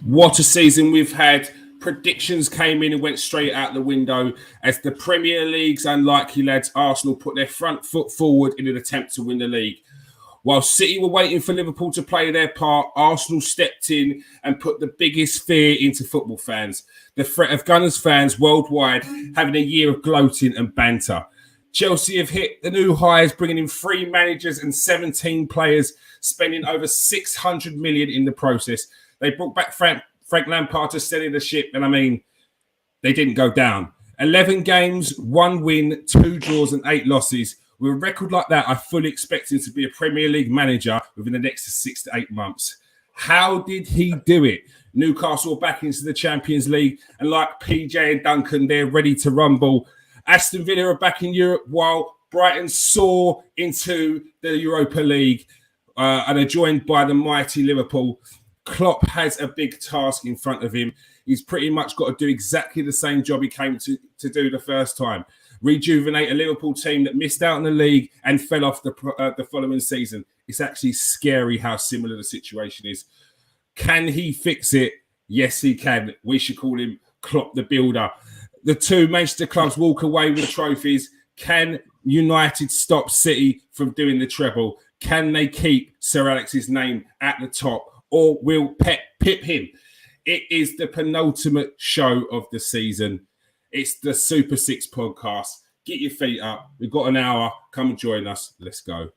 What a season we've had. Predictions came in and went straight out the window as the Premier League's unlikely lads Arsenal put their front foot forward in an attempt to win the league. While City were waiting for Liverpool to play their part, Arsenal stepped in and put the biggest fear into football fans. The threat of Gunners fans worldwide having a year of gloating and banter. Chelsea have hit the new highs, bringing in 3 managers and 17 players, spending over 600 million in the process. They brought back Frank Lampard to steady the ship, and I mean, they didn't go down. 11 games, 1 win, 2 draws and 8 losses. With a record like that, I fully expect him to be a Premier League manager within the next 6 to 8 months. How did he do it? Newcastle back into the Champions League, and like PJ and Duncan, they're ready to rumble. Aston Villa are back in Europe while Brighton soar into the Europa League and are joined by the mighty Liverpool. Klopp has a big task in front of him. He's pretty much got to do exactly the same job he came to do the first time. Rejuvenate a Liverpool team that missed out on the league and fell off the following season. It's actually scary how similar the situation is. Can he fix it? Yes, he can. We should call him Klopp the Builder. The 2 Manchester clubs walk away with trophies. Can United stop City from doing the treble? Can they keep Sir Alex's name at the top? Or will Pep pip him? It is the penultimate show of the season. It's the Super 6 podcast. Get your feet up. We've got an hour. Come and join us. Let's go.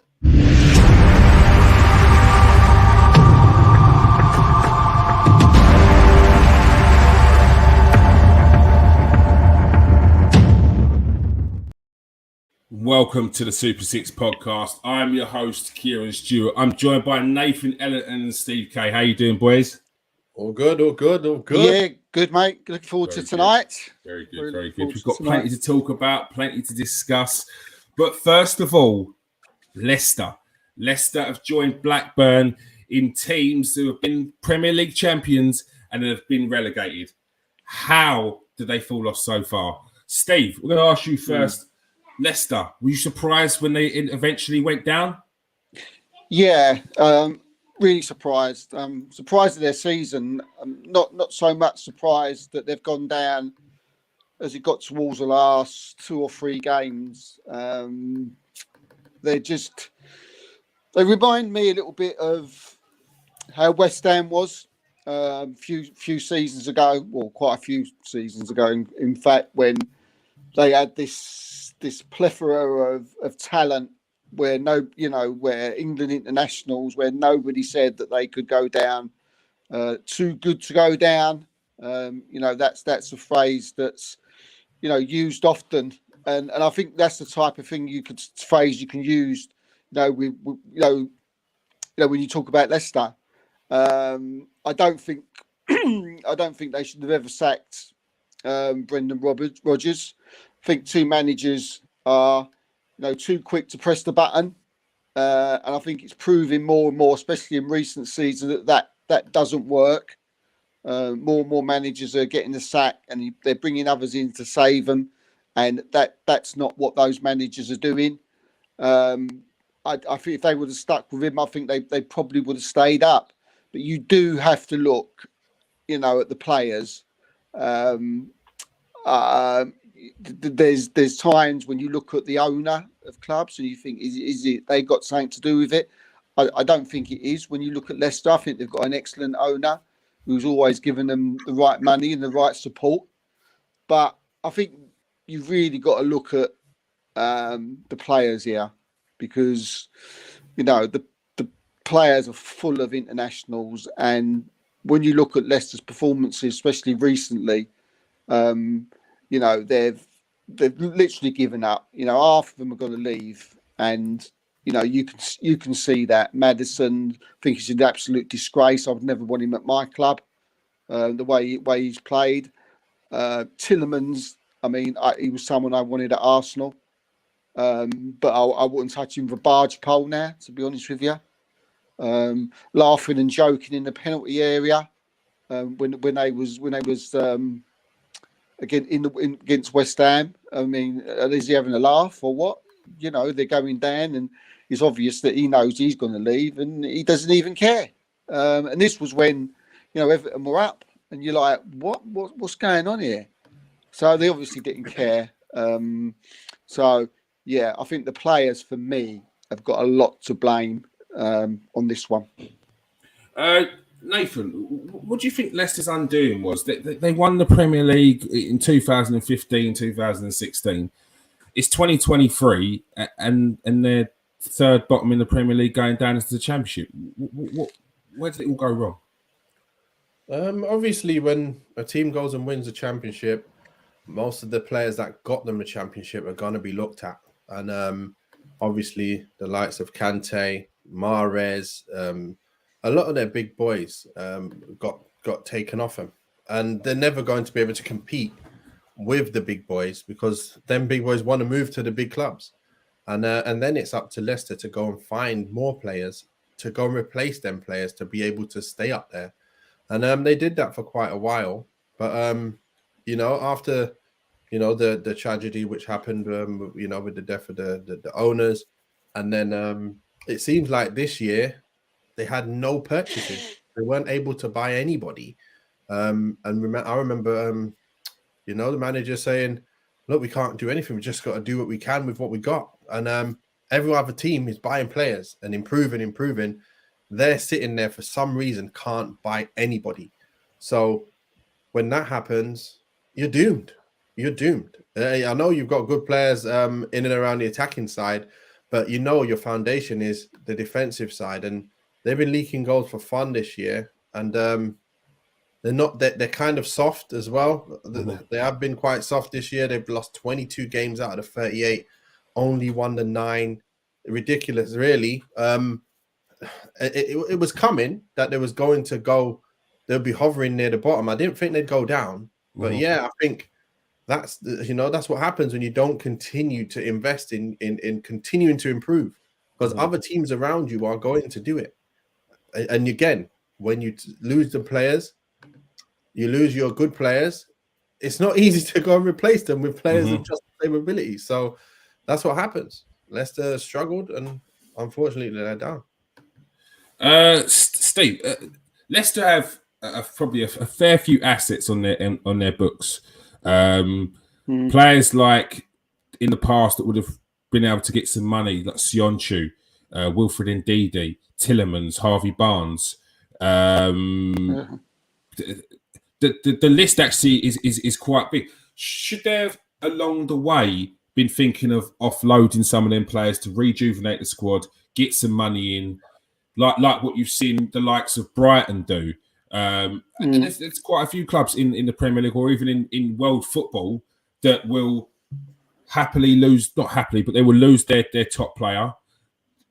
Welcome to the Super 6 podcast. I'm your host, Kieran Stewart. I'm joined by Nathan Ellington and Steve Kay. How you doing, boys? All good. Yeah, good, mate. Looking forward to tonight. Very good. We've got plenty to talk about, plenty to discuss. But first of all, Leicester. Leicester have joined Blackburn in teams who have been Premier League champions and have been relegated. How did they fall off so far? Steve, we're going to ask you first. Leicester, were you surprised when they eventually went down? Yeah, really surprised. Surprised at their season. Not so much surprised that they've gone down as it got towards the last 2 or 3 games. They remind me a little bit of how West Ham was a few seasons ago, well, quite a few seasons ago, in fact, when they had this plethora of talent where England internationals, where nobody said that they could go down, too good to go down. That's a phrase that's used often, and I think that's the type of phrase you can use. When you talk about Leicester, I don't think they should have ever sacked Brendan Rodgers. I think 2 managers are, too quick to press the button, and I think it's proving more and more, especially in recent seasons, that doesn't work. More and more managers are getting the sack, and they're bringing others in to save them, and that's not what those managers are doing. I think if they would have stuck with him, I think they probably would have stayed up. But you do have to look, at the players. There's times when you look at the owner of clubs and you think, is it they got something to do with it? I don't think it is. When you look at Leicester, I think they've got an excellent owner who's always given them the right money and the right support. But I think you've really got to look at the players here, because the players are full of internationals, and when you look at Leicester's performances, especially recently, they've literally given up. Half of them are going to leave, and you can see that. Maddison, I think he's an absolute disgrace. I would never want him at my club. The way he's played. Tillemans, he was someone I wanted at Arsenal, but I wouldn't touch him with a barge pole now, to be honest with you. Laughing and joking in the penalty area when they was against West Ham. Is he having a laugh or what? They're going down, and it's obvious that he knows he's going to leave, and he doesn't even care. And this was when, Everton were up, and you're like, what's going on here? So they obviously didn't care. So yeah, I think the players for me have got a lot to blame on this one. Nathan, what do you think Leicester's undoing was? They won the Premier League in 2015, 2016. It's 2023, and they're third bottom in the Premier League, going down into the Championship. Where did it all go wrong? Obviously, when a team goes and wins the Championship, most of the players that got them the Championship are going to be looked at. And obviously, the likes of Kante, Mahrez, a lot of their big boys got taken off them. And they're never going to be able to compete with the big boys because them big boys want to move to the big clubs. And then it's up to Leicester to go and find more players to go and replace them players to be able to stay up there. And they did that for quite a while. But, after, the tragedy which happened, with the death of the owners, and then it seems like this year they had no purchases. They weren't able to buy anybody. I remember, the manager saying, look, we can't do anything. We just got to do what we can with what we got. And every other team is buying players and improving. They're sitting there for some reason, can't buy anybody. So when that happens, you're doomed. I know you've got good players in and around the attacking side, but your foundation is the defensive side. And they've been leaking goals for fun this year. And they're kind of soft as well. They have been quite soft this year. They've lost 22 games out of the 38, only won the 9. Ridiculous, really. It was coming that they was going to go, they'll be hovering near the bottom. I didn't think they'd go down. But yeah, I think that's what happens when you don't continue to invest in continuing to improve, because other teams around you are going to do it. And again, when you lose the players, you lose your good players. It's not easy to go and replace them with players of just the same ability. So that's what happens. Leicester struggled, and unfortunately, they're down. Steve, Leicester have probably a fair few assets on their books. Players like in the past that would have been able to get some money, like Sionchu, Wilfred Ndidi, Tillemans, Harvey Barnes. The list actually is quite big. Should they have along the way been thinking of offloading some of them players to rejuvenate the squad, get some money in, like what you've seen the likes of Brighton do? And there's quite a few clubs in the Premier League or even in world football that will happily lose, not happily, but they will lose their top player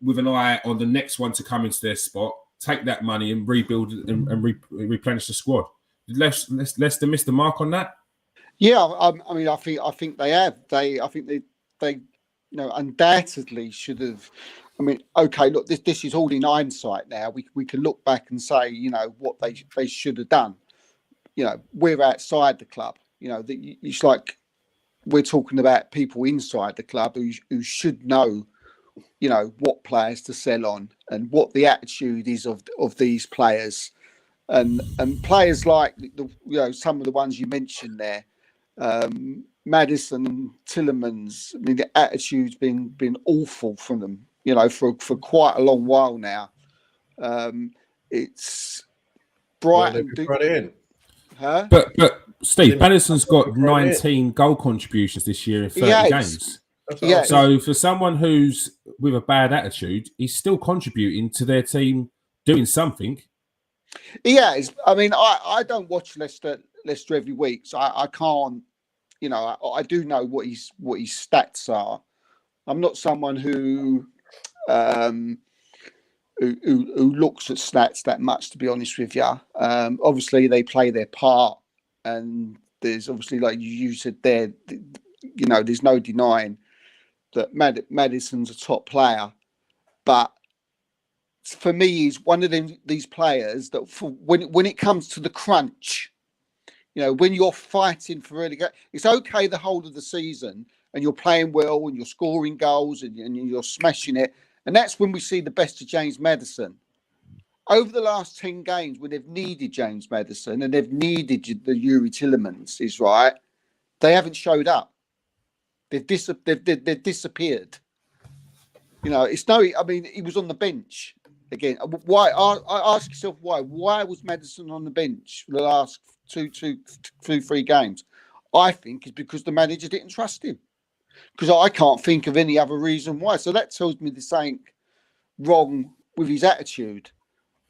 with an eye on the next one to come into their spot, take that money and rebuild and replenish the squad. Did Leicester miss the mark on that? Yeah, I mean, I think they have. I think they undoubtedly should have. I mean, okay, look, this is all in hindsight now. We can look back and say, what they should have done. We're outside the club. It's like we're talking about people inside the club who should know, what players to sell on and what the attitude is of these players, and players like some of the ones you mentioned there, Maddison and Tillemans. I mean, the attitude's been awful from them, for quite a long while now. It's Brighton. Huh? But Steve, Maddison's got 19 goal contributions this year in 30 games. Yeah. So for someone who's with a bad attitude, he's still contributing to their team doing something. Yeah, I mean, I don't watch Leicester every week, so I can't. I do know what his stats are. I'm not someone who looks at stats that much, to be honest with you. Obviously, they play their part, and there's obviously, like you said there, there's no denying that Maddison's a top player, but for me, he's one of these players that, when it comes to the crunch, when you're fighting for relegation, it's okay the whole of the season and you're playing well and you're scoring goals and you're smashing it, and that's when we see the best of James Maddison. over the last 10 games when they've needed James Maddison and they've needed the Yuri Tillemans, is right, they haven't showed up. They've disappeared. You know, it's no. I mean, he was on the bench again. Why? I ask yourself why. Why was Maddison on the bench for the last two, 3 games? I think it's because the manager didn't trust him. Because I can't think of any other reason why. So that tells me there's something wrong with his attitude.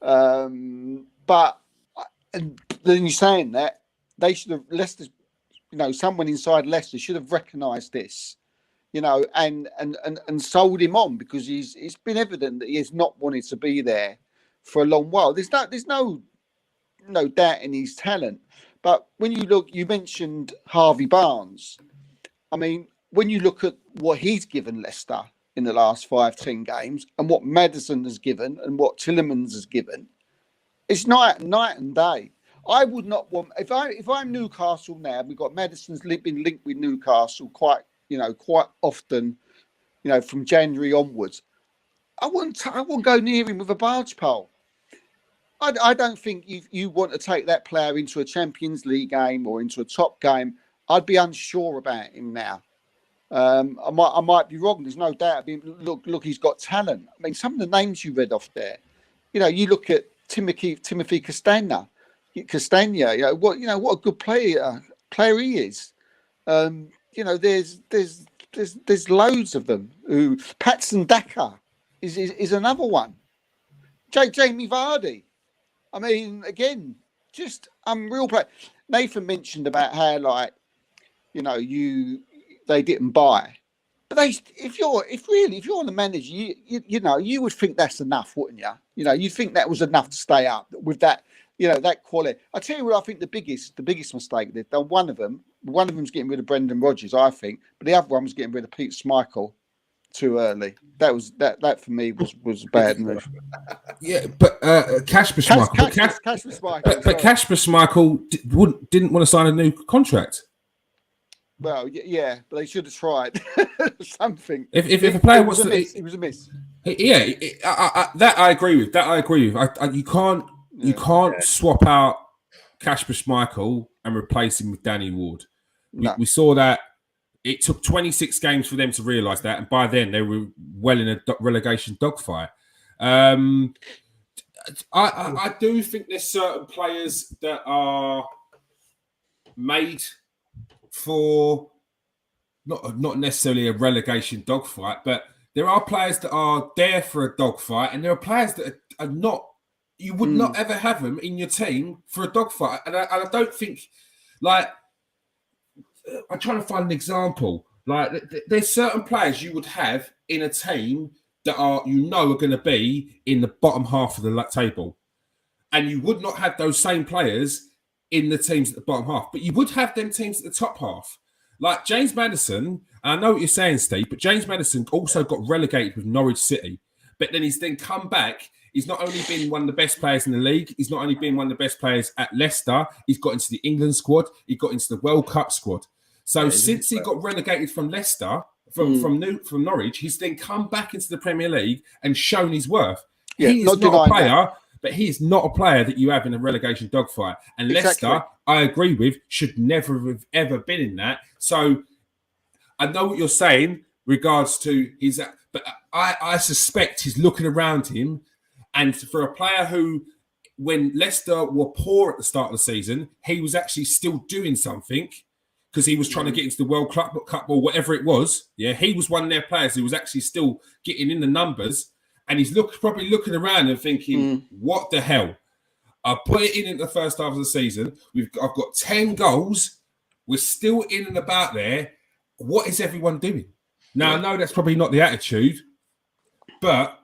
But and then you're saying that they should have Leicester's, you know, someone inside Leicester should have recognised this, you know, and sold him on, because it's been evident that he has not wanted to be there for a long while. There's no doubt in his talent. But when you look, you mentioned Harvey Barnes. I mean, when you look at what he's given Leicester in the last 5-10 games and what Maddison has given and what Tillemans has given, it's night and day. I would not want, if I'm Newcastle now, we've got Maddison's been linked with Newcastle quite often, you know, from January onwards. I wouldn't go near him with a barge pole. I don't think you want to take that player into a Champions League game or into a top game. I'd be unsure about him now. I might be wrong. There's no doubt. I mean, look, he's got talent. I mean, some of the names you read off there, you know, you look at Timothy Castagna. You know what a good player he is. You know, there's loads of them. Who Patson Daka is another one. Jamie Vardy. I mean, again, just unreal play. Nathan mentioned about how, like, you know, they didn't buy, but if you're the manager, you know, you would think that's enough, wouldn't you? You know, you think that was enough to stay up with that, you know, that quality. I tell you what, I think the biggest mistake they've done. One of them's getting rid of Brendan Rodgers, I think, but the other one was getting rid of Pete Schmeichel too early. That for me was a bad move. Yeah, but Kasper Schmeichel. But Kasper Schmeichel didn't want to sign a new contract. Well, yeah, but they should have tried something. If a player wants to, it was a miss. Yeah, that I agree with. You can't swap out Kasper Schmeichel and replace him with Danny Ward. We saw that. It took 26 games for them to realise that, and by then they were well in a relegation dogfight. I do think there's certain players that are made for not necessarily a relegation dogfight, but there are players that are there for a dogfight, and there are players that are not. You would not ever have them in your team for a dogfight, and I don't think, like, I'm trying to find an example. Like, there's certain players you would have in a team that are going to be in the bottom half of the table, and you would not have those same players in the teams at the bottom half, but you would have them teams at the top half. Like James Maddison, and I know what you're saying, Steve, but James Maddison also got relegated with Norwich City, but then he's then come back. He's not only been one of the best players in the league, he's not only been one of the best players at Leicester, he's got into the England squad, he got into the World Cup squad. So since he got relegated from Leicester, from Norwich, he's then come back into the Premier League and shown his worth. Yeah, he is not a player, but he is not a player that you have in a relegation dogfight. And exactly. Leicester, I agree with, should never have ever been in that. So I know what you're saying regards to his, but I suspect he's looking around him. And for a player who, when Leicester were poor at the start of the season, he was actually still doing something because he was trying to get into the World Cup or whatever it was. Yeah, he was one of their players who was actually still getting in the numbers. And he's probably looking around and thinking, what the hell? I put it in the first half of the season. I've got 10 goals. We're still in and about there. What is everyone doing? Now, I know that's probably not the attitude, but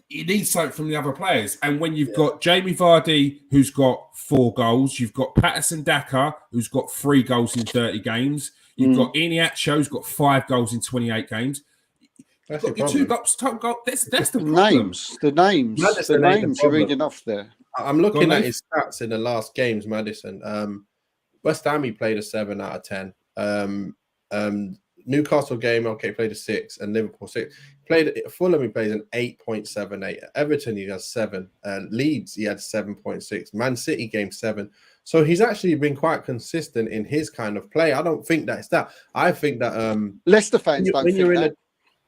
you need something from the other players. And when you've got Jamie Vardy, who's got 4 goals, you've got Patson Daka, who's got 3 goals in 30 games. You've got Iheanacho, who's got 5 goals in 28 games. That's got your 2 goals, total goal. That's the problem. The names are reading off there. I'm looking at his stats in the last games, Maddison. West Ham, he played a 7 out of 10. Newcastle game, okay, played a 6, and Liverpool 6. Played Fulham, he plays an 8.78. Everton, he has 7. And Leeds, he had 7.6. Man City game 7. So he's actually been quite consistent in his kind of play. I don't think that's that. I think that Leicester fans don't think that.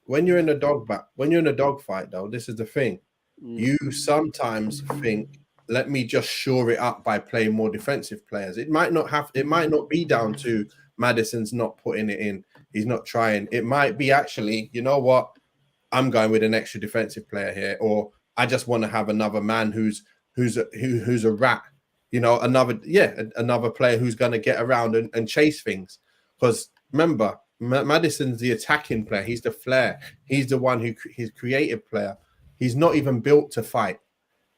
When you're in a dog fight, though, this is the thing. You sometimes think, let me just shore it up by playing more defensive players. It might not be down to Maddison's not putting it in. He's not trying. It might be actually, you know what? I'm going with an extra defensive player here, or I just want to have another man who's a rat. You know, another player who's going to get around and chase things. Because remember, Maddison's the attacking player. He's the flair. He's the one he's creative player. He's not even built to fight.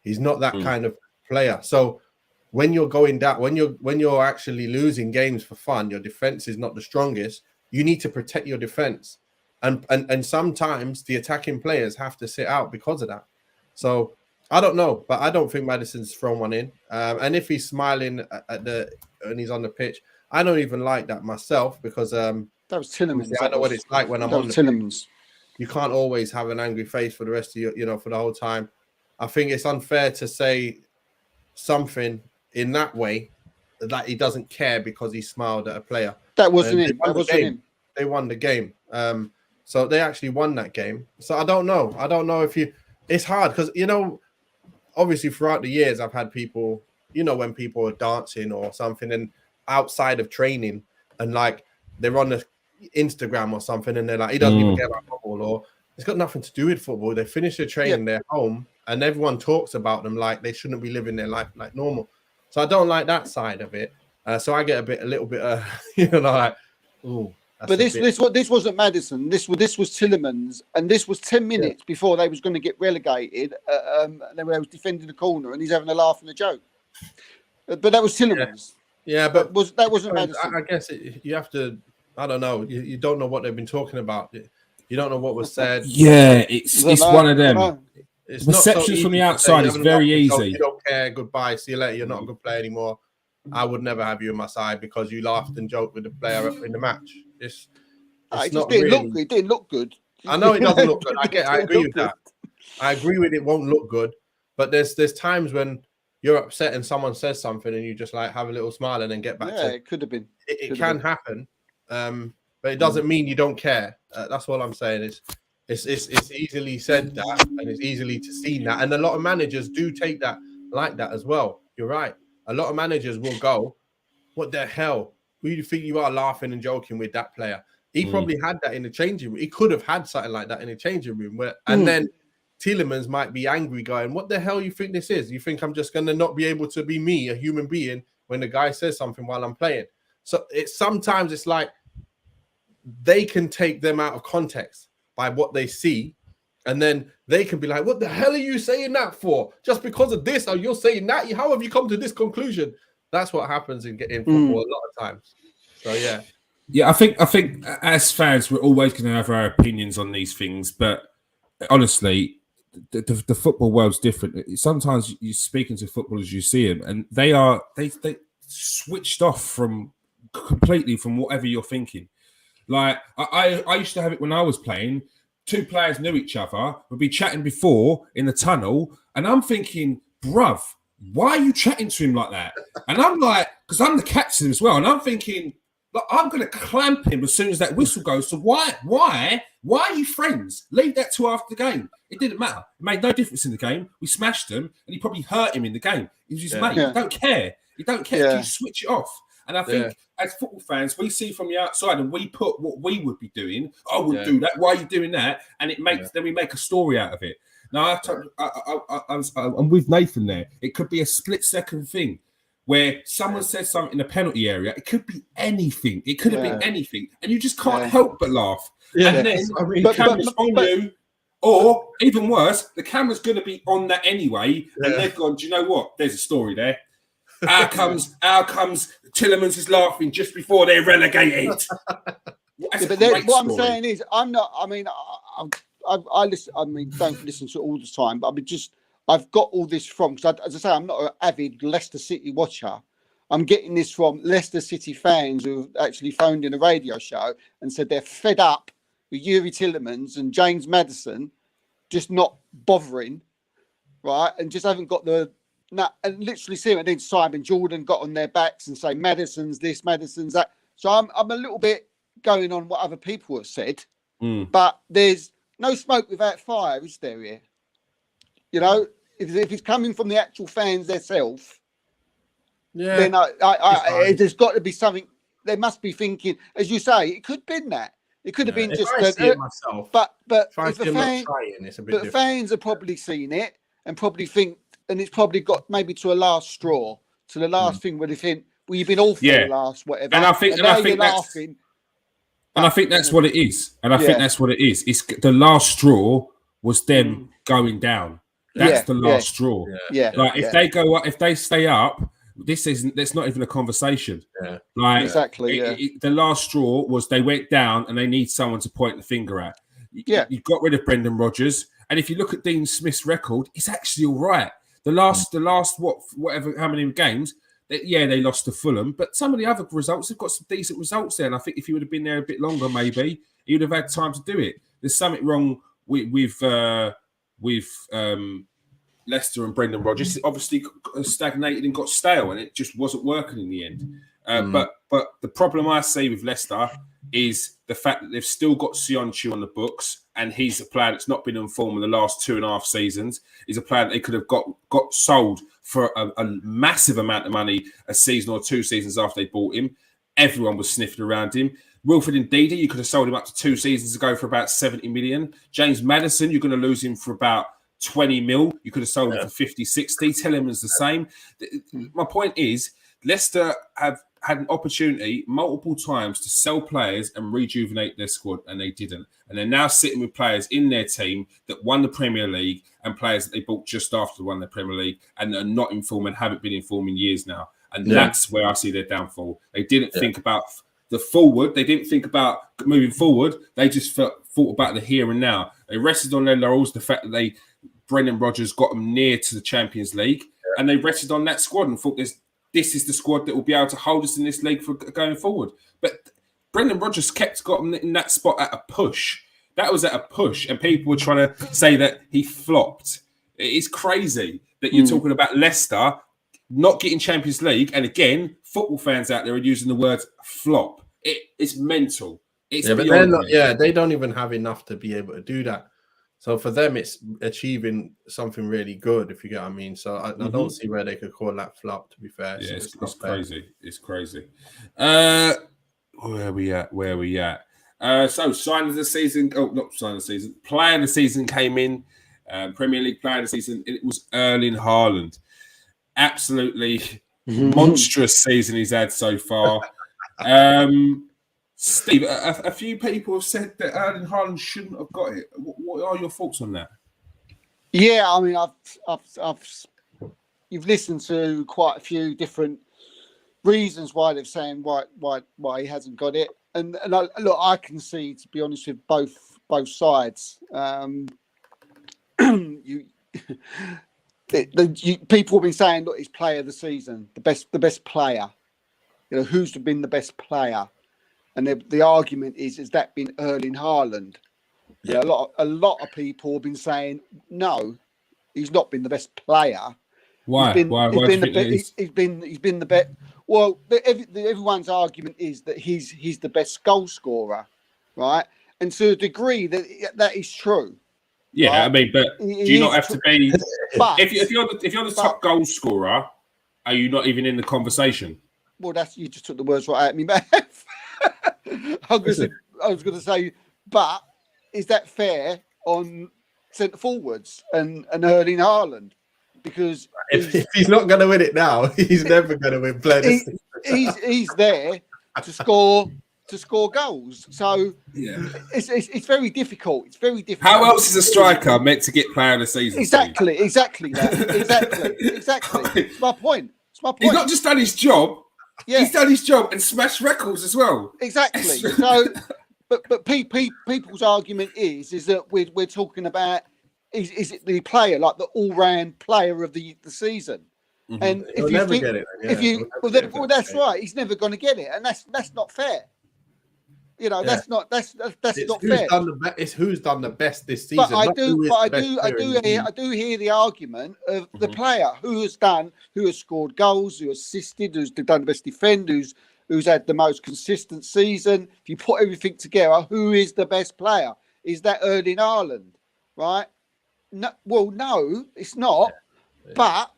He's not that kind of player. So when you're going down, when you're actually losing games for fun, your defense is not the strongest. You need to protect your defense, and sometimes the attacking players have to sit out because of that. So I don't know, but I don't think Maddison's thrown one in. And if he's smiling and he's on the pitch, I don't even like that myself because that was Tielemans. I know what it's like when I'm on the Tielemans. You can't always have an angry face for the rest of your, for the whole time. I think it's unfair to say something in that way that he doesn't care because he smiled at a player. That wasn't him. That wasn't him. They won the game. So they actually won that game. So I don't know. It's hard because, obviously throughout the years, I've had people, when people are dancing or something and outside of training and like they're on the Instagram or something and they're like, he doesn't even care about football, or it's got nothing to do with football. They finish their training, they're home, and everyone talks about them like they shouldn't be living their life like normal. So I don't like that side of it. So I get a little bit, like, ooh. But this wasn't Maddison. This was Tielemans, and this was 10 minutes before they was going to get relegated. And they was defending the corner, and he's having a laugh and a joke. But that was Tielemans. Yeah, but that wasn't Maddison. I guess you have to. I don't know. You don't know what they've been talking about. You don't know what was said. Yeah, it's one of them. Perceptions from the outside is very easy. You don't care. Goodbye. See you later. You're not a good player anymore. I would never have you on my side because you laughed and joked with the player in the match. It didn't look good. I know it doesn't look good. I agree with that. I agree with it won't look good. But there's times when you're upset and someone says something and you just like have a little smile and then get back to it. It could have been. It can happen. But it doesn't mean you don't care. That's all I'm saying. It's easily said that, and it's easily to see that. And a lot of managers do take that like that as well. You're right. A lot of managers will go, what the hell? Who do you think you are laughing and joking with that player? He probably had that in the changing room. He could have had something like that in the changing room. And then Tielemans might be angry going, what the hell you think this is? You think I'm just going to not be able to be me, a human being, when the guy says something while I'm playing? So sometimes it's like they can take them out of context by what they see. And then they can be like, what the hell are you saying that for? Just because of this, or you're saying that? How have you come to this conclusion? That's what happens in football a lot of times. So, yeah. Yeah, I think as fans, we're always going to have our opinions on these things. But honestly, the football world's different. Sometimes you're speaking to footballers, you see them, and they switched off completely from whatever you're thinking. Like, I used to have it when I was playing. Two players knew each other, would be chatting before in the tunnel, and I'm thinking, bruv, why are you chatting to him like that? And I'm like, because I'm the captain as well, and I'm thinking, look, I'm going to clamp him as soon as that whistle goes. So why are you friends? Leave that to after the game. It didn't matter. It made no difference in the game. We smashed him, and he probably hurt him in the game. He was his mate. You don't care. You don't care. Yeah. You switch it off. And I think as football fans, we see from the outside and we put what we would be doing. I would do that. Why are you doing that? And then we make a story out of it. Now, I'm with Nathan there. It could be a split-second thing where someone says something in the penalty area. It could be anything. It could have been anything. And you just can't help but laugh. Yeah. And then the camera's on you. Or, even worse, the camera's going to be on that anyway. And they've gone, do you know what? There's a story there. Out comes Tielemans is laughing just before they're relegated. What I'm saying is, I'm not. I mean, I listen. I mean, don't listen to it all the time, but I've got all this from because, as I say, I'm not an avid Leicester City watcher. I'm getting this from Leicester City fans who actually phoned in a radio show and said they're fed up with Yuri Tillemans and James Maddison just not bothering, right? And just haven't got and literally see it. And then Simon Jordan got on their backs and say Maddison's this, Maddison's that. So I'm a little bit going on what other people have said, but there's no smoke without fire, is there here? You know, if it's coming from the actual fans themselves, then there's got to be something. They must be thinking, as you say, it could have been that. It could have been just I see it myself. But if I if see the them not trying, it's a bit different. fans have probably seen it and probably think, and it's probably got maybe to a last straw, to the last thing where they think, well, you've been awful the last whatever. And I think that's what it is. And I think that's what it is. It's the last straw was them going down. That's the last straw. If they go up, if they stay up, that's not even a conversation. The last straw was they went down and they need someone to point the finger at. You got rid of Brendan Rodgers, and if you look at Dean Smith's record, it's actually all right. The last how many games? They lost to Fulham, but some of the other results have got some decent results there. And I think if he would have been there a bit longer, maybe he would have had time to do it. There's something wrong with Leicester and Brendan Rodgers. It obviously stagnated and got stale, and it just wasn't working in the end. But the problem I see with Leicester is the fact that they've still got Sionchu on the books, and he's a player that's not been in form in the last 2.5 seasons. He's a player that they could have got sold for a massive amount of money a season or 2 seasons after they bought him. Everyone was sniffing around him. Wilfred Ndidi, you could have sold him up to 2 seasons ago for about 70 million. James Maddison, you're going to lose him for about 20 mil. You could have sold him for 50, 60. Tillemans the same. My point is, Leicester have had an opportunity multiple times to sell players and rejuvenate their squad, and they didn't. And they're now sitting with players in their team that won the Premier League and players that they bought just after they won the Premier League and are not in form and haven't been in form in years now. And that's where I see their downfall. They didn't think about the forward. They didn't think about moving forward. They just thought about the here and now. They rested on their laurels, the fact that Brendan Rodgers got them near to the Champions League, and they rested on that squad and thought this is the squad that will be able to hold us in this league for going forward. But Brendan Rodgers got them in that spot at a push. That was at a push, and people were trying to say that he flopped. It's crazy that you're talking about Leicester not getting Champions League, and again, football fans out there are using the word flop. It's mental. It's but they're not, they don't even have enough to be able to do that. So for them, it's achieving something really good, if you get what I mean. So I don't see where they could call that flop, to be fair. Yeah, it's crazy. It's crazy. Where are we at? So sign of the season. Oh, not sign of the season. Player of the season came in. Premier League player of the season. It was Erling Haaland. Absolutely monstrous season he's had so far. Steve, a few people have said that Erling Haaland shouldn't have got it. What are your thoughts on that? Yeah, I mean, you've listened to quite a few different reasons why they're saying why he hasn't got it, and look, I can see, to be honest, with both sides. People have been saying, look, he's player of the season, the best player. You know, who's been the best player? And the argument is, has that been Erling Haaland? Yeah, a lot of people have been saying no, he's not been the best player. Why? He's been the best. Well, everyone's argument is that he's the best goal scorer, right? And to a degree that is true. Yeah, right? I mean, but do you not have to be? But if you're the top goal scorer, are you not even in the conversation? Well, you just took the words right out of me mouth. I was going to say, but is that fair on centre forwards and Erling Haaland? Because if he's not going to win it now, he's never going to win player. He's there to score goals. So it's very difficult. It's very difficult. How else is a striker meant to get player of the season? Exactly that. Exactly. It's my point. He's not just done his job. Yeah. He's done his job and smashed records as well. Exactly. So, but people's argument is that we're talking about is it the player, like the all-round player of the season, And He'll if you never think, get it. Yeah, if you, he'll well, never get it. that's right. He's never going to get it, and that's not fair. You know, Yeah. that's It's not who's fair. done the best. It's who's done the best this season. But I not do, who is but the best player in the league. I do hear the argument of the player who has scored goals, who assisted, who's done the best defend, who's had the most consistent season. If you put everything together, who is the best player? Is that Erling Haaland, right? No, well, no, it's not. Yeah. But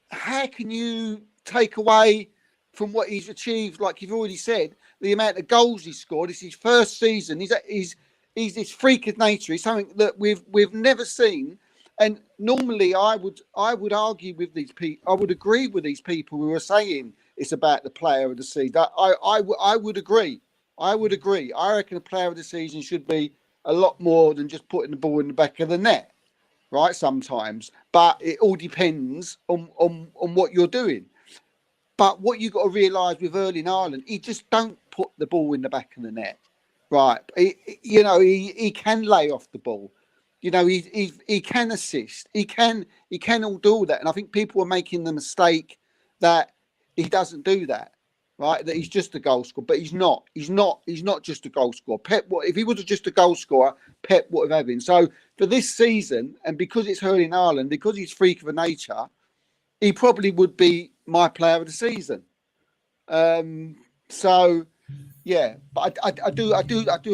how can you take away from what he's achieved? Like you've already said, the amount of goals he scored. It's his first season. He's this freak of nature. It's something that we've never seen. And normally, I would argue with these people. I would agree with these people who are saying it's about the player of the season. I would agree. I would agree. I reckon the player of the season should be a lot more than just putting the ball in the back of the net, right? Sometimes, but it all depends on what you're doing. But what you got to realise with Erling Haaland, he just don't put the ball in the back of the net, right? He can lay off the ball. You know, he can assist. He can all do that. And I think people are making the mistake that he doesn't do that, right? That he's just a goal scorer, but he's not. He's not just a goal scorer. Pep, if he was just a goal scorer, Pep would have had him. So for this season, and because it's Erling Haaland, because he's freak of a nature, he probably would be my player of the season. So yeah, but I do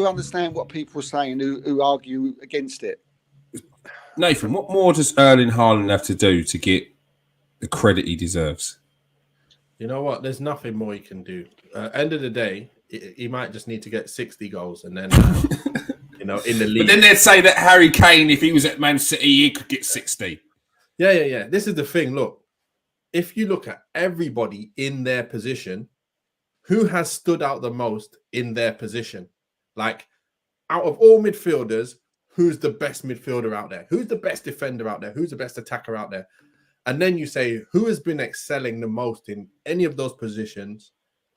understand what people are saying who argue against it. Nathan, what more does Erling Haaland have to do to get the credit he deserves? You know what? There's nothing more he can do. End of the day, he might just need to get 60 goals, and then in the league. But then they'd say that Harry Kane, if he was at Man City, he could get 60. Yeah. This is the thing. Look, if you look at everybody in their position, who has stood out the most in their position? Like, out of all midfielders, who's the best midfielder out there? Who's the best defender out there? Who's the best attacker out there? And then you say, who has been excelling the most in any of those positions?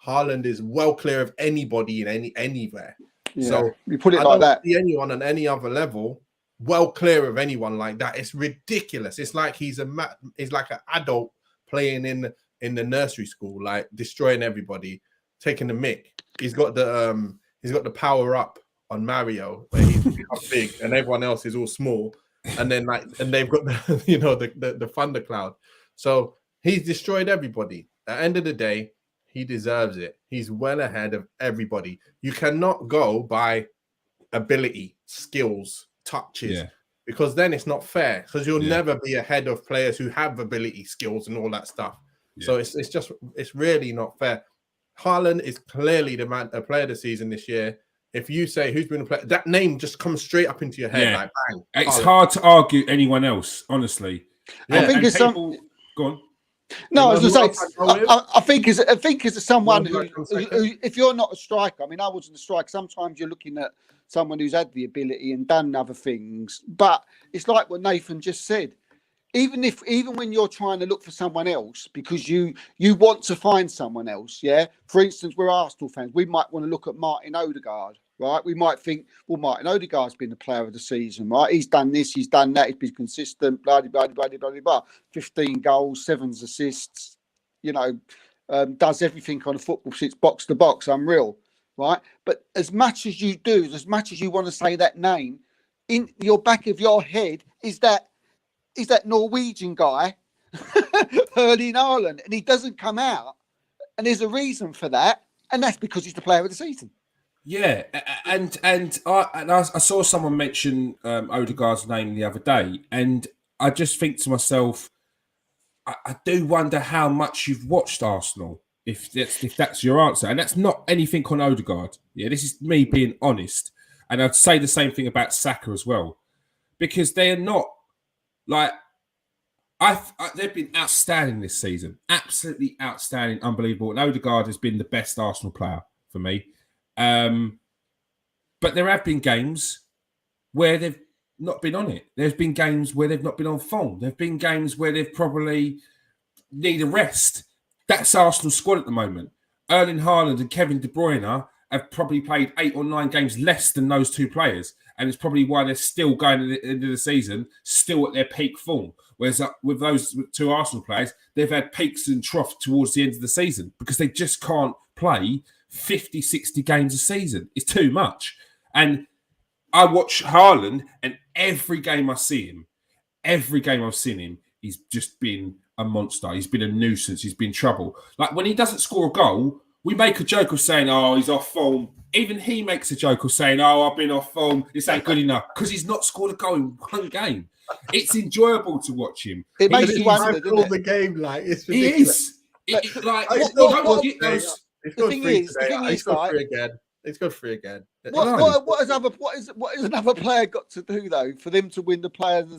Haaland is well clear of anybody in anywhere. Yeah, so you put it I like don't that. see anyone on any other level well clear of anyone like that. It's ridiculous. It's like he's like an adult playing in the nursery school, like destroying everybody, taking the mick. He's got the power up on Mario where he's big and everyone else is all small, and then they've got the thundercloud. So he's destroyed everybody. At the end of the day, he deserves it. He's well ahead of everybody. You cannot go by ability, skills, touches, because then it's not fair, because you'll never be ahead of players who have ability, skills, and all that stuff. So it's really not fair. Haaland is clearly the player of the season this year. If you say who's been a player, that name just comes straight up into your head. Like bang. It's Haaland. hard to argue anyone else, honestly. I think it's people... Go on. No, I was going to say, I think as someone who, if you're not a striker, I mean, I wasn't a striker. Sometimes you're looking at someone who's had the ability and done other things, but it's like what Nathan just said. Even when you're trying to look for someone else because you want to find someone else, yeah. For instance, we're Arsenal fans. We might want to look at Martin Odegaard, right? We might think, well, Martin Odegaard's been the player of the season, right? He's done this, he's done that, he's been consistent, blah, blah, blah, blah, blah, blah. 15 goals, 7 assists, does everything on a football pitch, box to box, unreal, right? But as much as you do, as much as you want to say that name, in your back of your head is that Norwegian guy, Erling Haaland, and he doesn't come out. And there's a reason for that, and that's because he's the player of the season. Yeah, and I saw someone mention Odegaard's name the other day, and I just think to myself, I do wonder how much you've watched Arsenal, if that's your answer, and that's not anything on Odegaard. Yeah, this is me being honest, and I'd say the same thing about Saka as well, because they're not like they've been outstanding this season, absolutely outstanding, unbelievable, and Odegaard has been the best Arsenal player for me. But there have been games where they've not been on it. There's been games where they've not been on form. There've been games where they've probably need a rest. That's Arsenal's squad at the moment. Erling Haaland and Kevin De Bruyne have probably played 8 or 9 games less than those two players. And it's probably why they're still going into the season, still at their peak form. Whereas with those two Arsenal players, they've had peaks and troughs towards the end of the season because they just can't play 50, 60 games a season. It's too much. And I watch Haaland, and every game I've seen him, he's just been a monster. He's been a nuisance. He's been trouble. Like when he doesn't score a goal, we make a joke of saying, "Oh, he's off form." Even he makes a joke of saying, "Oh, I've been off form. This ain't good enough," because he's not scored a goal in one game. It's enjoyable to watch him. It makes you wonder, doesn't it? The game like it's He ridiculous. is. Like It's you not don't get those. It's The got thing free is, today. like, It's got free again. It's got free again. What has another player got to do though for them to win the player of the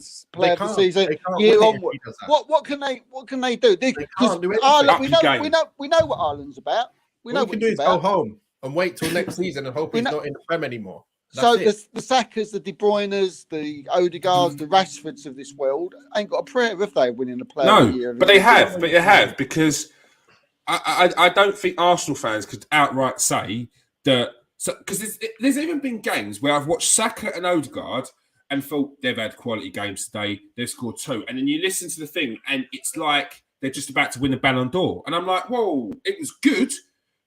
season They can't year win it if onward? he does that. What can they do? They can't do anything. Ireland, we Lucky know what Ireland's about. We know All you what can do it's is go about. home and wait till next season and hope he's not in the Prem anymore. So That's it. the Sakas, the De Bruynes, the Odegaards, the Rashfords of this world ain't got a prayer if they winning the player of the year. No, but they have because I don't think Arsenal fans could outright say that. Because there's even been games where I've watched Saka and Odegaard and thought they've had quality games today. They've scored 2, and then you listen to the thing, and it's like they're just about to win the Ballon d'Or, and I'm like, whoa, it was good,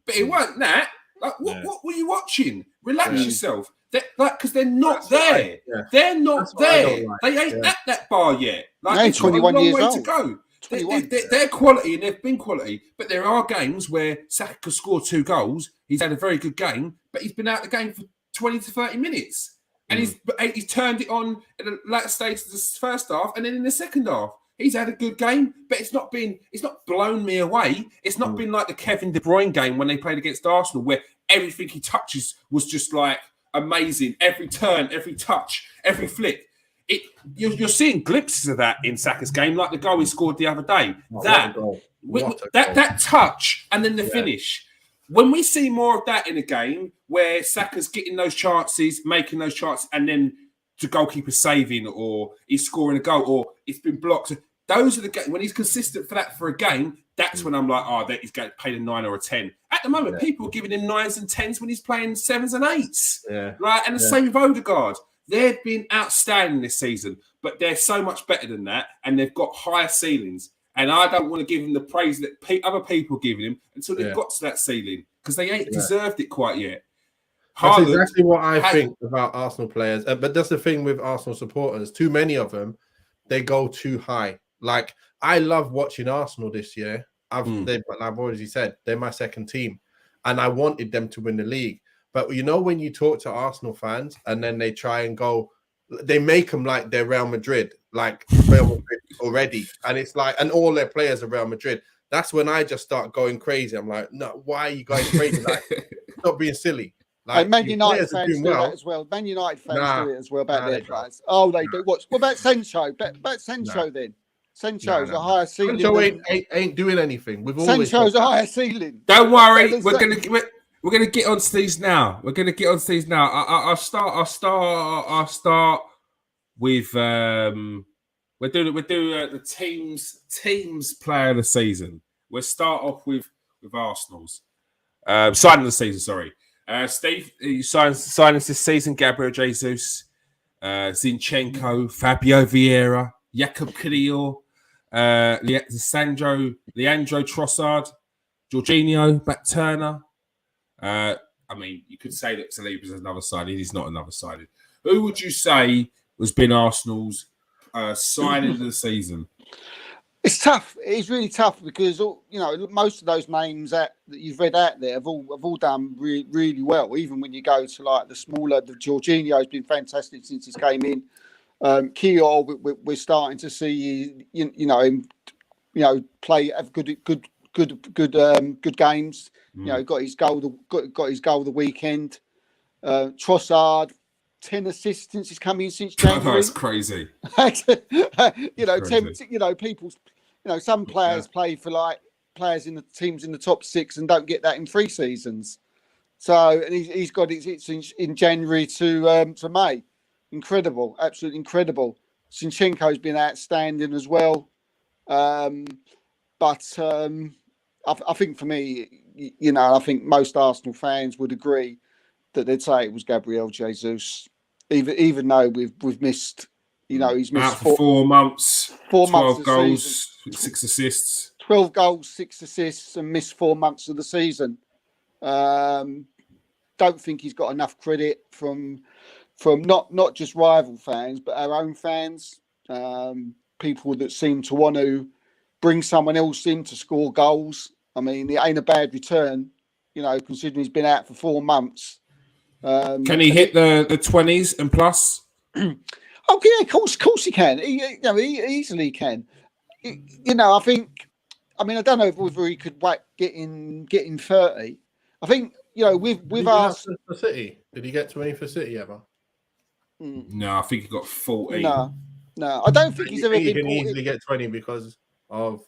but it wasn't that. Like, what were you watching? Relax yourself. Because they're not there. They're not there. They ain't at that bar yet. Like, They're it's got a 21 long years way old. to go. 21. They're quality and they've been quality, but there are games where Saka could score 2 goals. He's had a very good game, but he's been out of the game for 20 to 30 minutes. And he's turned it on in the latter stage of the first half, and then in the second half, he's had a good game, but it's not blown me away. It's not been like the Kevin De Bruyne game when they played against Arsenal, where everything he touches was just like amazing. Every turn, every touch, every flick. You're seeing glimpses of that in Saka's game, like the goal he scored the other day. That touch and then the finish. When we see more of that in a game where Saka's getting those chances, making those chances, and then the goalkeeper saving, or he's scoring a goal, or it's been blocked. Those are the games when he's consistent for a game. That's when I'm like, that he's getting paid a 9 or a 10. At the moment, people are giving him 9s and 10s when he's playing 7s and 8s. Yeah. Right, and the same with Odegaard. They've been outstanding this season, but they're so much better than that, and they've got higher ceilings. And I don't want to give them the praise that other people are giving him until they've got to that ceiling, because they ain't deserved it quite yet. That's exactly what I think about Arsenal players. But that's the thing with Arsenal supporters. Too many of them, they go too high. Like, I love watching Arsenal this year. I've already said, they're my second team, and I wanted them to win the league. But you know, when you talk to Arsenal fans and then they try and go, they make them like they're Real Madrid, like Real Madrid already. And it's like, and all their players are Real Madrid. That's when I just start going crazy. I'm like, no, why are you going crazy? Like, stop being silly. Like, Man United fans do that as well. Man United fans do it as well about their players. Oh, they do. What about Sancho? About Sancho then? Sancho's a higher ceiling. Sancho ain't doing anything. Sancho's a higher ceiling. Don't worry, we're gonna get onto these now. I'll start with we're doing the teams player of the season. We'll start off with Arsenal's signing of the season. Sorry, Steve, you signed this season. Gabriel Jesus, Zinchenko, Fabio Vieira, Jakub Kiwior, Leandro Trossard, Jorginho, Matt Turner. I mean, you could say that Saliba's another signing. He's not another signing. Who would you say has been Arsenal's signing of the season? It's tough. It's really tough because most of those names that you've read out there have all done really well. Even when you go to like the Jorginho has been fantastic since he came in. Kiwior, we're starting to see him play, have good games. Got his goal the weekend. Trossard, 10 assists since he's come in since January. That's crazy. Some players play for like players in the teams in the top 6 and don't get that in 3 seasons. So, and he's got it in January to May. Incredible, absolutely incredible. Zinchenko's been outstanding as well. I think for me, I think most Arsenal fans would agree that they'd say it was Gabriel Jesus, even though we've missed You know, he's missed Out for 4 months, 4 months 12 of the goals, season. 6 assists. 12 goals, 6 assists, and missed 4 months of the season. Don't think he's got enough credit from not just rival fans, but our own fans. People that seem to want to bring someone else in to score goals. I mean, it ain't a bad return, you know, considering he's been out for 4 months. Can he hit the 20s and plus? Oh yeah, of course he can. He easily can. You know, I mean, I don't know whether he could get in 30. I think, you know, with us for City. Did he get 20 for City ever? No, I think he got 14. No, I don't think he's ever He been can brought easily in. get 20 because of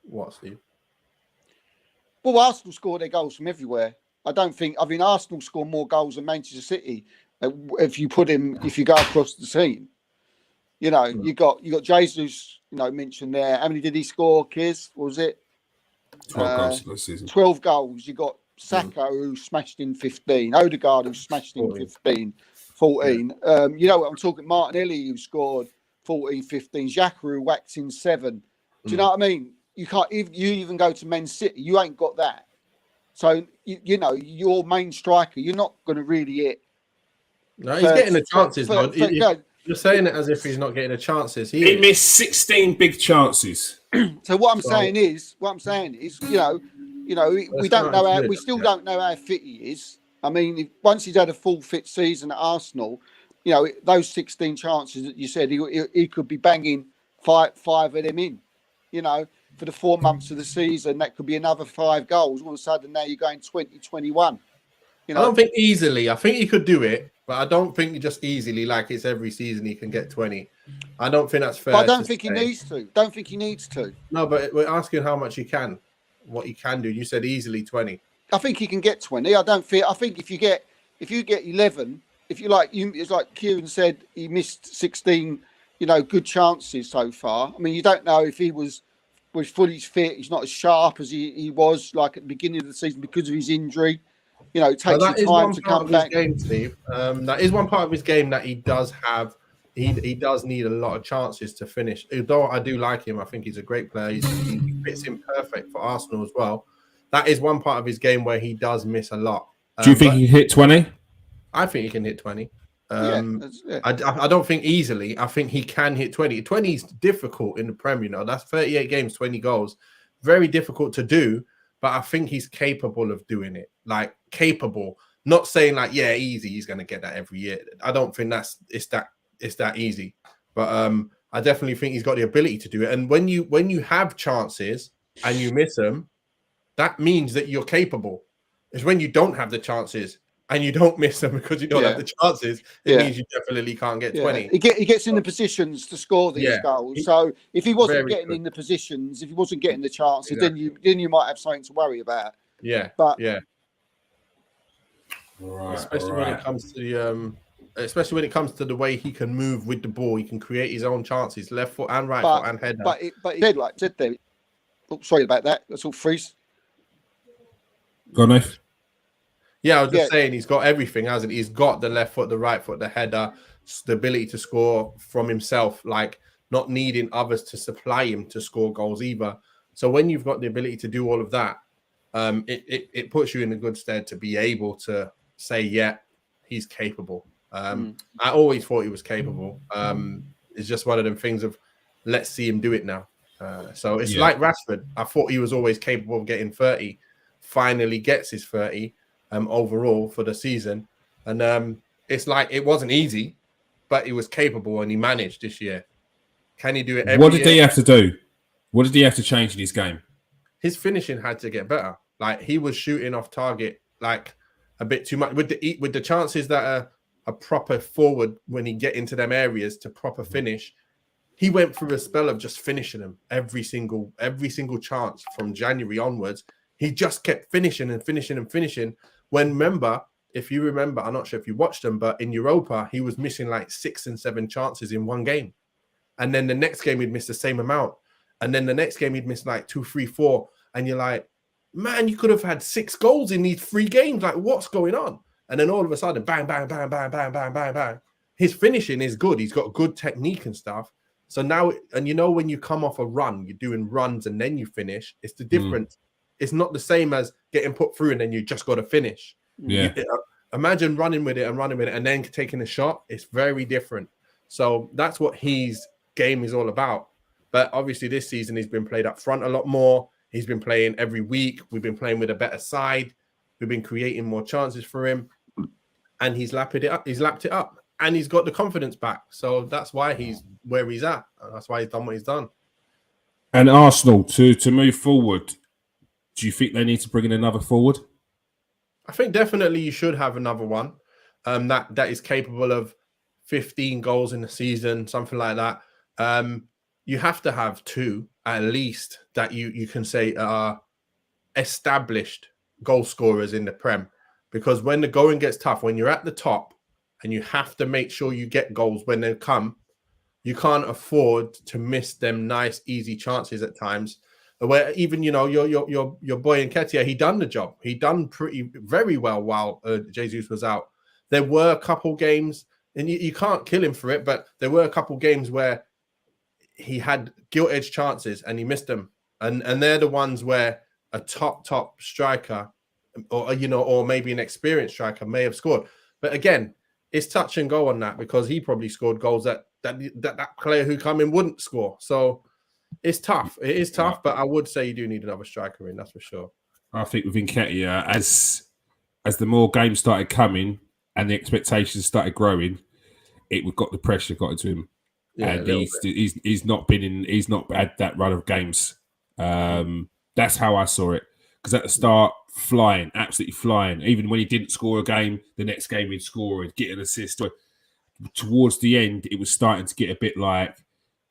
what, Steve? Well, Arsenal score their goals from everywhere. I mean, Arsenal score more goals than Manchester City if you go across the team. You know, you got Jesus, you know, mentioned there. How many did he score, Kiz? What was it? 12 goals this season. 12 goals. You got Saka, who smashed in 15. Odegaard, who smashed in 14. You know what I'm talking? Martinelli, who scored 14, 15. Xhaka, who whacked in 7. Do you know what I mean? You can't. If you even go to Man City, you ain't got that. So you know, your main striker, you're not going to really hit. No, he's getting the chances. You're saying it as if he's not getting the chances. He missed 16 big chances. So what I'm saying is, you know, we don't know how. We still don't know how fit he is. I mean, once he's had a full fit season at Arsenal, you know, those 16 chances that you said, he could be banging five of them in. You know, for the 4 months of the season, that could be another 5 goals. All of a sudden, now you're going 20-21. You know, I don't think easily. I think he could do it, but I don't think just easily. Like it's every season he can get 20. I don't think that's fair. But I don't think he needs to. Don't think he needs to. No, but we're asking how much he can, what he can do. You said easily 20. I think he can get 20. I think if you get 11, if you like, it's like Kieran said, he missed 16, you know, good chances so far. I mean, you don't know if he was fully fit. He's not as sharp as he was like at the beginning of the season because of his injury. You know, it takes some time to come back. Game, Steve. That is one part of his game that he does have. He does need a lot of chances to finish. Although I do like him, I think he's a great player. He fits in perfect for Arsenal as well. That is one part of his game where he does miss a lot. Do you think he can hit 20? I think he can hit 20. Yeah. I don't think easily. I think he can hit 20. 20 is difficult in the Premier. You know, that's 38 games, 20 goals. Very difficult to do, but I think he's capable of doing it. Like capable. Not saying like, yeah, easy, he's going to get that every year. I don't think it's that easy. But I definitely think he's got the ability to do it. And when you have chances and you miss them, that means that you're capable. It's when you don't have the chances and you don't miss them because you don't have the chances, it means you definitely can't get 20. He gets in the positions to score these goals. So if he wasn't getting in the positions, if he wasn't getting the chances, then you might have something to worry about. Yeah. But Right, especially when it comes to the way he can move with the ball, he can create his own chances, left foot and right foot and header. But he said, like said there. Oh, sorry about that. That's all freeze. Go on, Nathan. Yeah, I was just saying he's got everything, hasn't he? He's got the left foot, the right foot, the header, the ability to score from himself, like not needing others to supply him to score goals either. So when you've got the ability to do all of that, it puts you in a good stead to be able to say, yeah, he's capable. I always thought he was capable. It's just one of them things of let's see him do it now. So it's like Rashford. I thought he was always capable of getting 30. Finally gets his 30 overall for the season. And it's like it wasn't easy, but he was capable and he managed this year. Can he do it every What did year? he have to do? What did he have to change in his game? His finishing had to get better. Like he was shooting off target like a bit too much with the chances that a proper forward when he get into them areas to proper finish. He went through a spell of just finishing them every single chance from January onwards. He just kept finishing and finishing and finishing. When if you remember, I'm not sure if you watched them, but in Europa, he was missing like 6 and 7 chances in one game. And then the next game, he'd miss the same amount. And then the next game, he'd miss like 2, 3, 4. And you're like, man, you could have had 6 goals in these 3 games. Like, what's going on? And then all of a sudden, bang, bang, bang, bang, bang, bang, bang, bang. his finishing is good. He's got good technique and stuff. So now, and you know, when you come off a run, you're doing runs and then you finish. It's the difference. It's not the same as getting put through and then you just got to finish. Yeah. Imagine running with it and then taking a shot. It's very different. So that's what his game is all about. But obviously this season he's been played up front a lot more. He's been playing every week. We've been playing with a better side. We've been creating more chances for him. And he's lapped it up. And he's got the confidence back. So that's why he's where he's at. That's why he's done what he's done. And Arsenal, to move forward, do you think they need to bring in another forward? I think definitely you should have another one that is capable of 15 goals in the season, something like that. You have to have two at least that you can say are established goal scorers in the Prem. Because when the going gets tough, when you're at the top and you have to make sure you get goals when they come, you can't afford to miss them nice, easy chances at times. Where even, you know, your boy Nketiah, he done the job. He done very well while Jesus was out. There were a couple games, and you can't kill him for it, but there were a couple games where he had gilt-edged chances and he missed them. And they're the ones where a top striker or maybe an experienced striker may have scored. But again, it's touch and go on that because he probably scored goals that player who come in wouldn't score. So it's tough. It is tough, but I would say you do need another striker in, that's for sure. I think with Nketiah, as the more games started coming and the expectations started growing, it got the pressure got into him. Yeah, and he's not had that run of games. That's how I saw it. Because at the start, absolutely flying. Even when he didn't score a game, the next game he'd score, he'd get an assist. Towards the end, it was starting to get a bit like,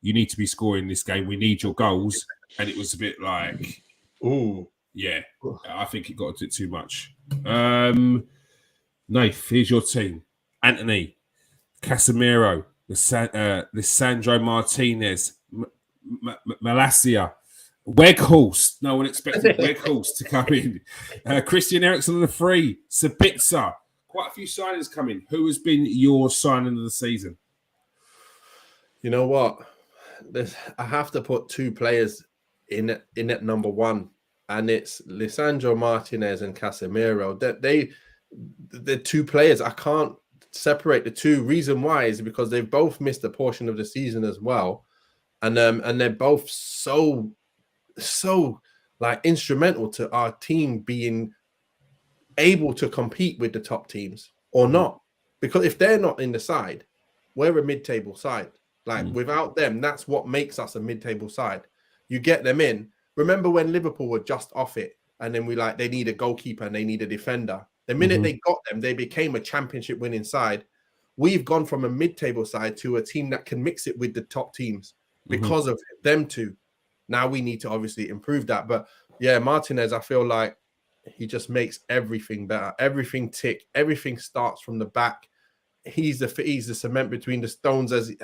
you need to be scoring this game. We need your goals. And it was a bit like, ooh, yeah, I think it got a bit too much. Nath, here's your team. Anthony, Casemiro, Lisandro Martinez, Malacia, Weghorst. No one expected Weghorst to come in. Christian Eriksen on the free. Sabitzer. Quite a few signings coming. Who has been your signing of the season? You know what? I have to put two players in at number one, and it's Lisandro Martinez and Casemiro. They're two players. I can't separate the two. Reason why is because they've both missed a portion of the season as well, and they're both so like instrumental to our team being able to compete with the top teams or not. Because if they're not in the side, we're a mid-table side. Like without them, that's what makes us a mid-table side. You get them in. Remember when Liverpool were just off it, and then they need a goalkeeper and they need a defender. The minute they got them, they became a championship winning side. We've gone from a mid-table side to a team that can mix it with the top teams because of them two. Now we need to obviously improve that. But yeah, Martinez, I feel like he just makes everything better. Everything tick. Everything starts from the back. He's the cement between the stones, as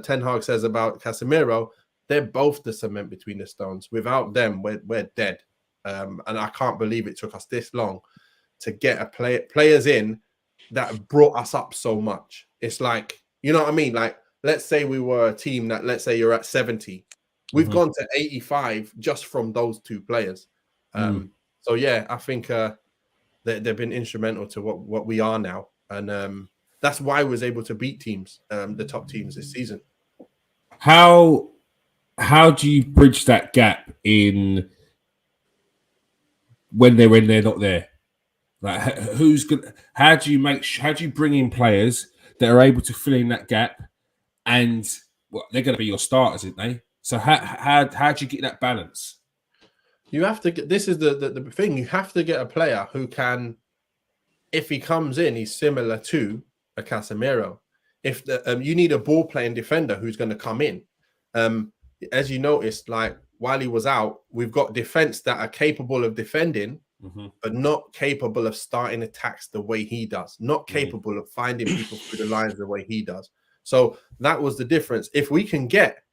Ten Hag says about Casemiro. They're both the cement between the stones. Without them, we're dead. And I can't believe it took us this long to get players in that have brought us up so much. It's like, you know what I mean? Like, let's say we were a team that, let's say you're at 70. We've gone to 85 just from those two players. So yeah, I think they've been instrumental to what we are now. And that's why we was able to beat teams, the top teams this season. How do you bridge that gap in when they're not there? Like who's good? How do you bring in players that are able to fill in that gap? And they're going to be your starters, aren't they? So how do you get that balance? You have to get. This is the thing. You have to get a player who can, if he comes in, he's similar to a Casemiro. If you need a ball playing defender who's going to come in. As you noticed, like while he was out, we've got defense that are capable of defending, but not capable of starting attacks the way he does. Not capable of finding people through the lines the way he does. So that was the difference. If we can get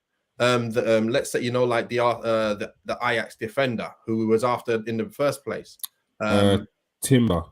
let's say, like the Ajax defender who was after in the first place, Timber.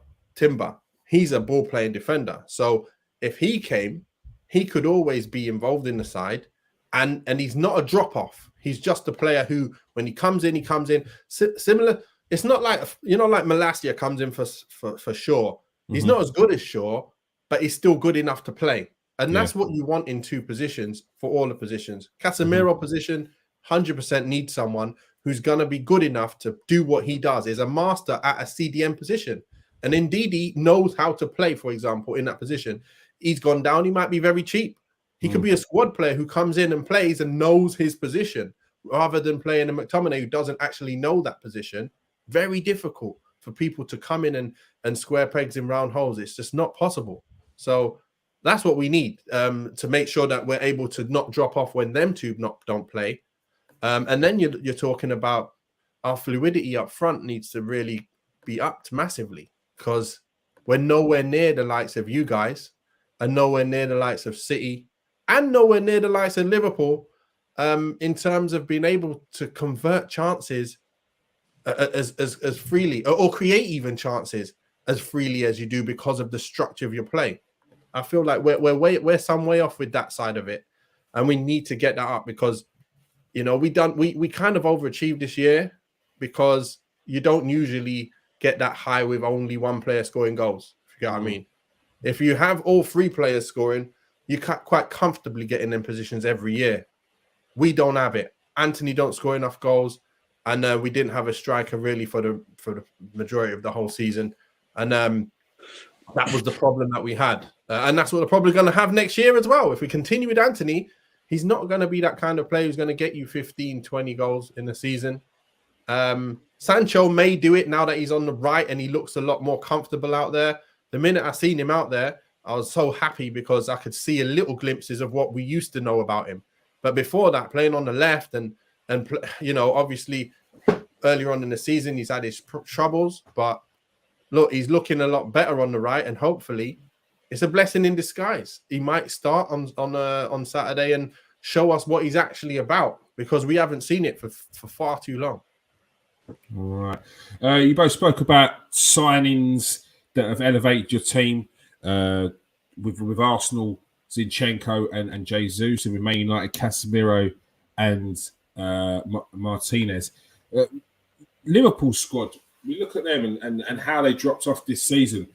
He's a ball playing defender. So if he came, he could always be involved in the side, and he's not a drop off. He's just a player who, when he comes in, similar. It's not like like Malacia comes in for Shaw. He's not as good as Shaw, but he's still good enough to play, and that's what you want in two positions for all the positions. Casemiro position, 100% needs someone who's going to be good enough to do what he does. Is a master at a CDM position, and Ndidi knows how to play. For example, in that position, he's gone down. He might be very cheap. He could be a squad player who comes in and plays and knows his position, rather than playing a McTominay who doesn't actually know that position. Very difficult for people to come in and square pegs in round holes. It's just not possible. So that's what we need to make sure that we're able to not drop off when them two don't play. And then you're talking about our fluidity up front needs to really be upped massively, because we're nowhere near the likes of you guys, and nowhere near the likes of City, and nowhere near the likes of Liverpool in terms of being able to convert chances as freely, or create even chances as freely as you do, because of the structure of your play. I feel like we're some way off with that side of it, and we need to get that up, because we kind of overachieved this year, because you don't usually get that high with only one player scoring goals. If you get what I mean. If you have all three players scoring, you can't quite comfortably get in them positions every year. We don't have it. Anthony don't score enough goals, and we didn't have a striker really for the majority of the whole season, and that was the problem that we had, and that's what we're probably going to have next year as well. If we continue with Anthony, he's not going to be that kind of player who's going to get you 15, 20 goals in the season. Sancho may do it now that he's on the right and he looks a lot more comfortable out there. The minute I seen him out there, I was so happy, because I could see a little glimpses of what we used to know about him. But before that, playing on the left and obviously earlier on in the season, he's had his troubles. But look, he's looking a lot better on the right, and hopefully it's a blessing in disguise. He might start on Saturday and show us what he's actually about, because we haven't seen it for far too long. All right. You both spoke about signings that have elevated your team. With Arsenal, Zinchenko and Jesus, and with Man United, Casemiro and Martinez. Liverpool squad, we look at them and how they dropped off this season.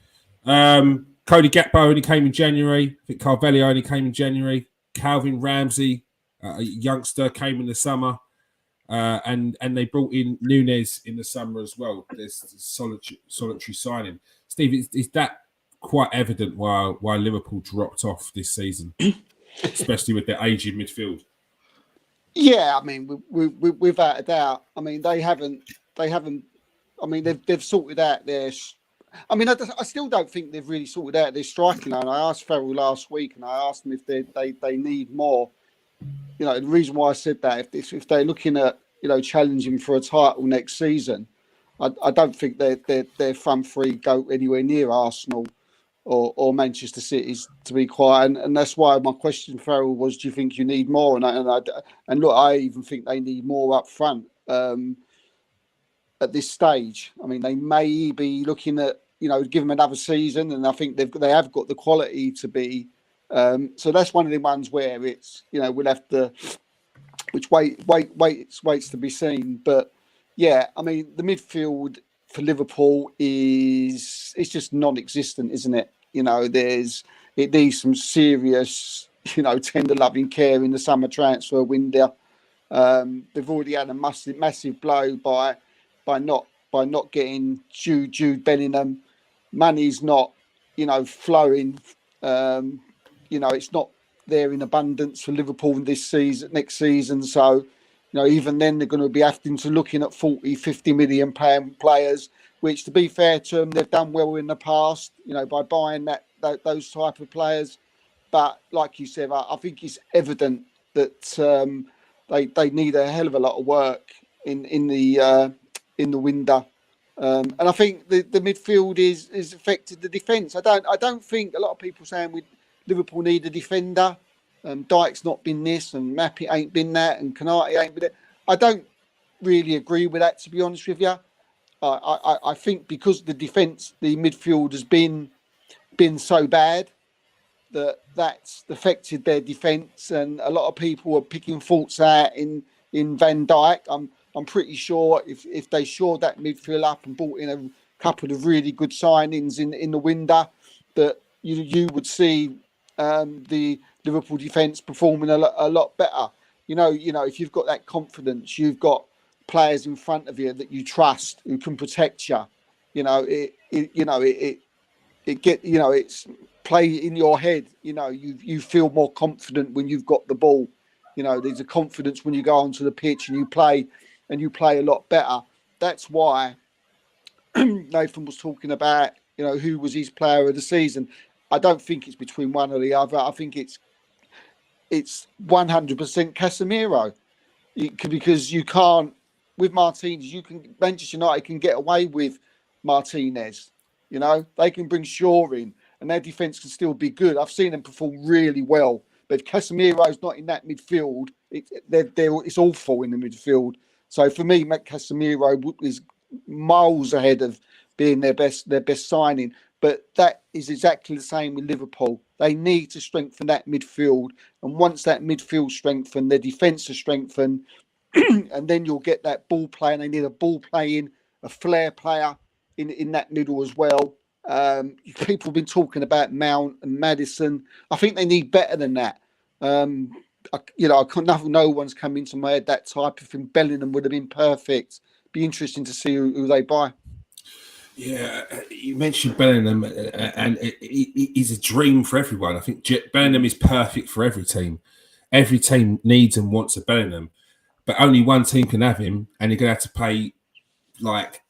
Cody Gakpo only came in January. I think Carvalho only came in January. Calvin Ramsey, a youngster, came in the summer. And they brought in Nunes in the summer as well. There's solitary signing. Steve, is that quite evident why Liverpool dropped off this season, especially with their aging midfield? Yeah, I mean, without a doubt. I mean, they haven't. I mean, they've sorted out their. I mean, I still don't think they've really sorted out their striking line. I asked Farrell last week, and I asked them if they need more. The reason why I said that, if they're looking at challenging for a title next season, I don't think their front three go anywhere near Arsenal or Manchester City's, to be quiet, and that's why my question, Farrell, was: do you think you need more? And look, I even think they need more up front at this stage. I mean, they may be looking at give them another season, and I think they have got the quality to be. So that's one of the ones where it's we'll have to, which waits to be seen. But yeah, I mean the midfield for Liverpool it's just non-existent, isn't it? It needs some serious tender loving care in the summer transfer window. They've already had a massive blow by not getting Jude Bellingham. Money's not flowing. It's not there in abundance for Liverpool next season. So, even then they're going to be having to looking at 40, 50 million pound players, which, to be fair to them, they've done well in the past, by buying those type of players. But like you said, I think it's evident that they need a hell of a lot of work in the window. And I think the midfield is affected the defence. I don't think a lot of people saying Liverpool need a defender. Dyke's not been this, and Mappy ain't been that, and Kanate ain't been it. I don't really agree with that, to be honest with you. I think because the defence, the midfield has been so bad, that's affected their defence, and a lot of people are picking faults out in Van Dijk. I'm pretty sure if they shored that midfield up and brought in a couple of really good signings in the window, that you would see the Liverpool defence performing a lot better. You know, if you've got that confidence, you've got players in front of you that you trust who can protect you. It's play in your head. You feel more confident when you've got the ball. There's a confidence when you go onto the pitch and you play a lot better. That's why Nathan was talking about, who was his player of the season. I don't think it's between one or the other. I think it's 100% Casemiro, because you can't, with Martinez, Manchester United can get away with Martinez. They can bring Shaw in and their defence can still be good. I've seen them perform really well. But if Casemiro's not in that midfield, it's awful in the midfield. So for me, Casemiro is miles ahead of being their best signing. But that is exactly the same with Liverpool. They need to strengthen that midfield. And once that midfield strengthened, their defence is strengthened. And then you'll get that ball play. And they need a ball playing, a flair player in that middle as well. People have been talking about Mount and Maddison. I think they need better than that. No one's come into my head that type of thing. Bellingham would have been perfect. Be interesting to see who they buy. Yeah, you mentioned Bellingham, and he's a dream for everyone. I think Bellingham is perfect for every team. Every team needs and wants a Bellingham, but only one team can have him, and you're going to have to pay like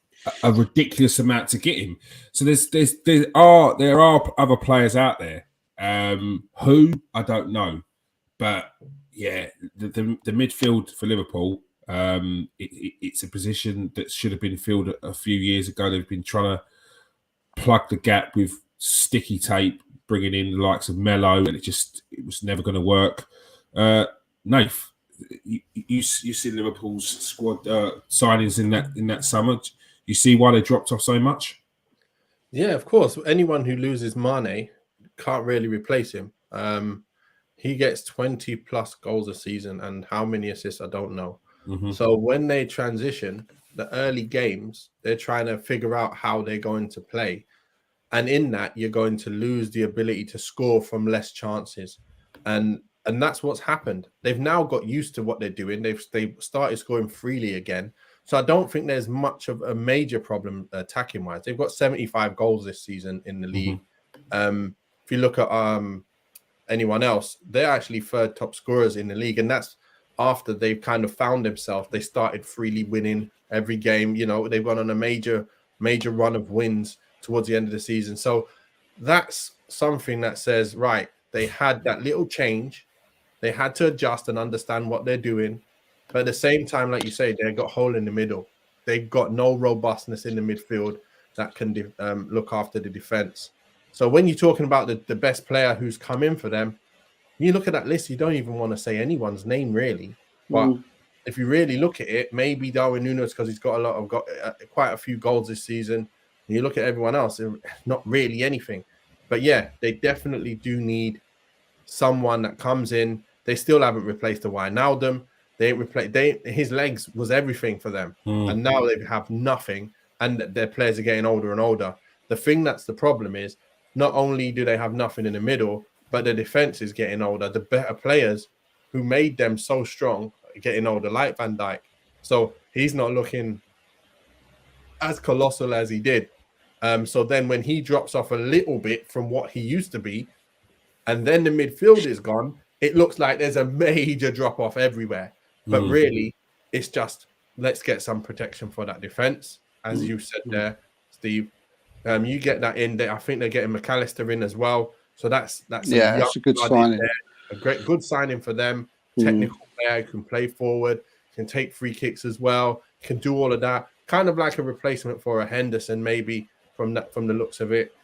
a ridiculous amount to get him. So there are other players out there. Who I don't know, but yeah, the midfield for Liverpool. It's a position that should have been filled a few years ago. They've been trying to plug the gap with sticky tape, bringing in the likes of Melo, and it was never going to work. Nath, you see Liverpool's squad signings in that summer. You see why they dropped off so much? Yeah, of course. Anyone who loses Mane can't really replace him. He gets 20 plus goals a season, and how many assists I don't know. Mm-hmm. So when they transition, the early games, they're trying to figure out how they're going to play. And in that, you're going to lose the ability to score from less chances. And that's what's happened. They've now got used to what they're doing. They've started scoring freely again. So I don't think there's much of a major problem attacking-wise. They've got 75 goals this season in the league. Mm-hmm. If you look at anyone else, they're actually third top scorers in the league. And that's after they've kind of found themselves. They started freely winning every game. They've gone on a major run of wins towards the end of the season. So that's something that says, right, they had that little change. They had to adjust and understand what they're doing. But at the same time, like you say, they've got a hole in the middle. They've got no robustness in the midfield that can look after the defense. So when you're talking about the best player who's come in for them, you look at that list, you don't even want to say anyone's name, really. But if you really look at it, maybe Darwin Núñez, because he's got quite a few goals this season. And you look at everyone else, not really anything. But yeah, they definitely do need someone that comes in. They still haven't replaced the Wijnaldum. His legs was everything for them. And now they have nothing. And their players are getting older and older. The thing that's the problem is, not only do they have nothing in the middle, but the defense is getting older. The better players who made them so strong are getting older, like Van Dijk. So he's not looking as colossal as he did. So then when he drops off a little bit from what he used to be, and then the midfield is gone, it looks like there's a major drop-off everywhere. But really, it's just, let's get some protection for that defense. As you said there, Steve, you get that in there. I think they're getting McAllister in as well. So that's a good signing. A good signing for them. Technical player who can play forward, can take free kicks as well, can do all of that. Kind of like a replacement for a Henderson, maybe from the looks of it.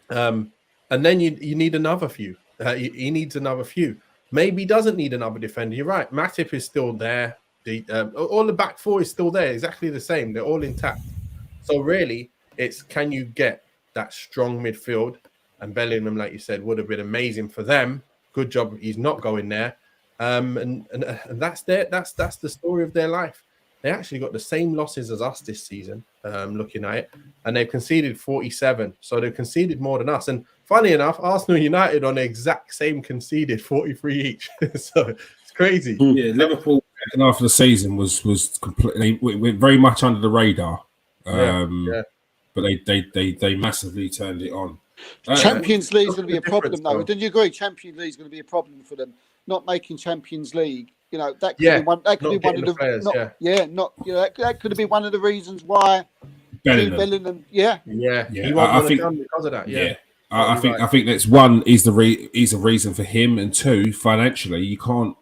And then you need another few. He needs another few. Maybe he doesn't need another defender. You're right. Matip is still there. All the back four is still there. Exactly the same. They're all intact. So really, it's can you get that strong midfield and Bellingham, like you said, would have been amazing for them. Good job, he's not going there. And that's the story of their life. They actually got the same losses as us this season, looking at it, and they've conceded 47. So they've conceded more than us. And funny enough, Arsenal United on the exact same conceded 43 each. So it's crazy. Yeah, Liverpool second half of the season was completely went very much under the radar. But they massively turned it on. Champions League is going to be a the difference, problem, though. though. Don't you agree? Champions League is going to be a problem for them. Not making Champions League, you know, that could be one. That could be one of the players, that could be one of the reasons why Bellingham. He won't think because of that. I think that's one is a reason for him, and two, financially, you can't